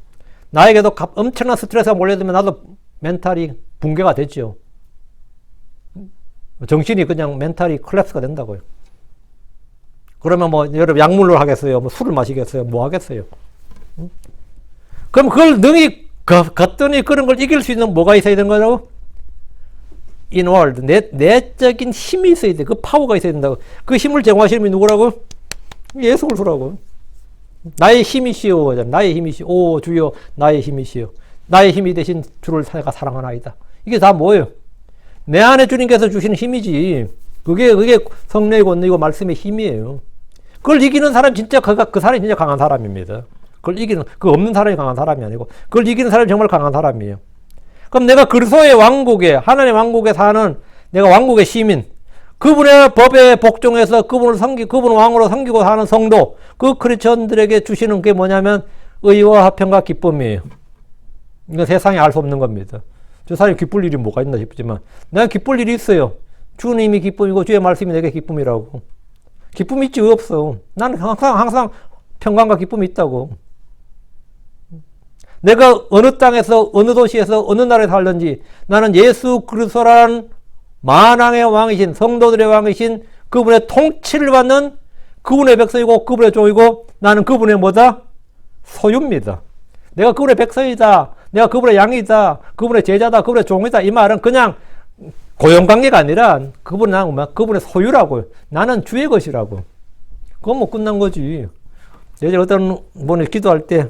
Speaker 1: 나에게도 엄청난 스트레스가 몰려들면 나도 멘탈이 붕괴가 되죠. 정신이 그냥 멘탈이 콜랩스가 된다고요. 그러면 뭐 여러분 약물로 하겠어요? 뭐 술을 마시겠어요? 뭐 하겠어요? 그럼 그걸 능히 걷더니 그런 걸 이길 수 있는 뭐가 있어야 되는 거라고? inward, 내적인 힘이 있어야 돼. 그 파워가 있어야 된다고. 그 힘을 제공하시는 분이 누구라고? 예수 그리스도라고. 나의 힘이시오. 나의 힘이시오. 오 주여 나의 힘이시오. 나의 힘이 되신 주를 내가 사랑하나이다. 이게 다 뭐예요? 내 안에 주님께서 주시는 힘이지. 그게 성령의 권능이고 말씀의 힘이에요. 그걸 이기는 사람 진짜 그 사람이 진짜 강한 사람입니다. 그걸 이기는 그 없는 사람이 강한 사람이 아니고 그걸 이기는 사람이 정말 강한 사람이에요. 그럼 내가 그리스도의 왕국에 하나님의 왕국에 사는 내가 왕국의 시민 그분의 법에 복종해서 그분을 왕으로 섬기고 사는 성도 그 크리스천들에게 주시는 게 뭐냐면 의와 화평과 기쁨이에요. 이건 세상에 알 수 없는 겁니다. 저 사람이 기쁠 일이 뭐가 있나 싶지만 내가 기쁠 일이 있어요. 주님이 기쁨이고 주의 말씀이 내게 기쁨이라고. 기쁨이 있지 왜 없어. 나는 항상 평강과 기쁨이 있다고. 내가 어느 땅에서 어느 도시에서 어느 나라에 살든지 나는 예수 그리스도라는 만왕의 왕이신 성도들의 왕이신 그분의 통치를 받는 그분의 백성이고 그분의 종이고 나는 그분의 뭐다? 소유입니다. 내가 그분의 백성이다. 내가 그분의 양이다. 그분의 제자다. 그분의 종이다. 이 말은 그냥 고용관계가 아니라 그분의 소유라고요. 나는 주의 것이라고. 그건 뭐 끝난 거지. 예전에 어떤 분이 기도할 때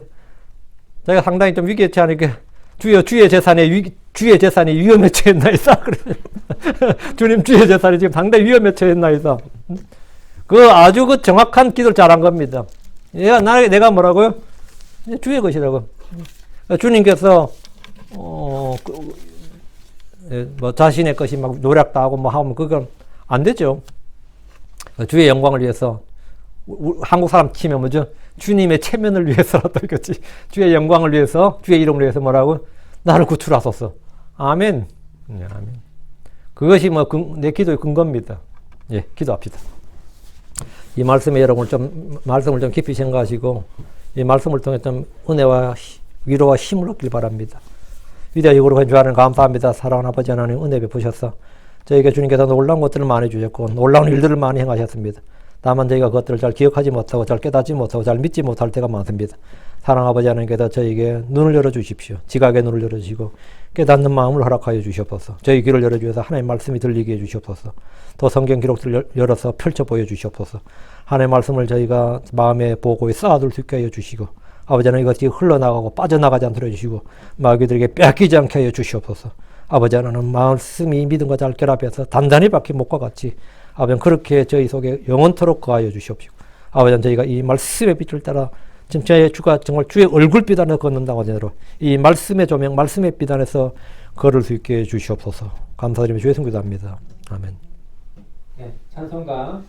Speaker 1: 자기가 상당히 좀 위기에 처하니까 주의 재산이 위험에 처했나이다. 주님 주의 재산이 지금 상당히 위험에 처했나이다. 그 아주 그 정확한 기도를 잘한 겁니다. 내가 뭐라고요? 주의 것이라고. 주님께서 뭐 자신의 것이 막 노력도 하고 뭐 하면 그건 안 되죠. 주의 영광을 위해서 한국 사람 치면 뭐죠? 주님의 체면을 위해서라도 이거지. 주의 영광을 위해서 주의 이름을 위해서 뭐라고? 나를 구출하소서. 아멘. 네, 아멘. 그것이 뭐 내 기도의 근거입니다. 예, 기도합시다. 이 말씀에 여러분 말씀을 좀 깊이 생각하시고 이 말씀을 통해 좀 은혜와 위로와 힘을 얻길 바랍니다. 위대하게 거룩한 주 하나님 감사합니다. 사랑하는 아버지 하나님 은혜 베푸셔서 저희에게 주님께서 놀라운 것들을 많이 주셨고 놀라운 일들을 많이 행하셨습니다. 다만 저희가 그것들을 잘 기억하지 못하고 잘 깨닫지 못하고 잘 믿지 못할 때가 많습니다. 사랑하는 아버지 하나님께서 저희에게 눈을 열어주십시오. 지각의 눈을 열어주시고 깨닫는 마음을 허락하여 주시옵소서. 저희 귀를 열어주셔서 하나님의 말씀이 들리게 해주시옵소서. 또 성경 기록들을 열어서 펼쳐 보여주시옵소서. 하나님의 말씀을 저희가 마음의 보고에 쌓아둘 수 있게 하여 주시고 아버지 하나님 이것이 흘러나가고 빠져나가지 않도록 해주시고 마귀들에게 빼앗기지 않게 하여 주시옵소서. 아버지 하나님 말씀이 믿음과 잘 결합해서 단단히 박힌 목과 같이 아버지 그렇게 저희 속에 영원토록 거하여 주시옵시고 아버지 저희가 이 말씀의 빛을 따라 지금 저희 주가 정말 주의 얼굴빛 안에 걷는다고 하더라도 이 말씀의 조명 말씀의 빛 안에서 걸을 수 있게 해 주시옵소서. 감사드리며 주의 성기도합니다. 아멘. 네, 찬송가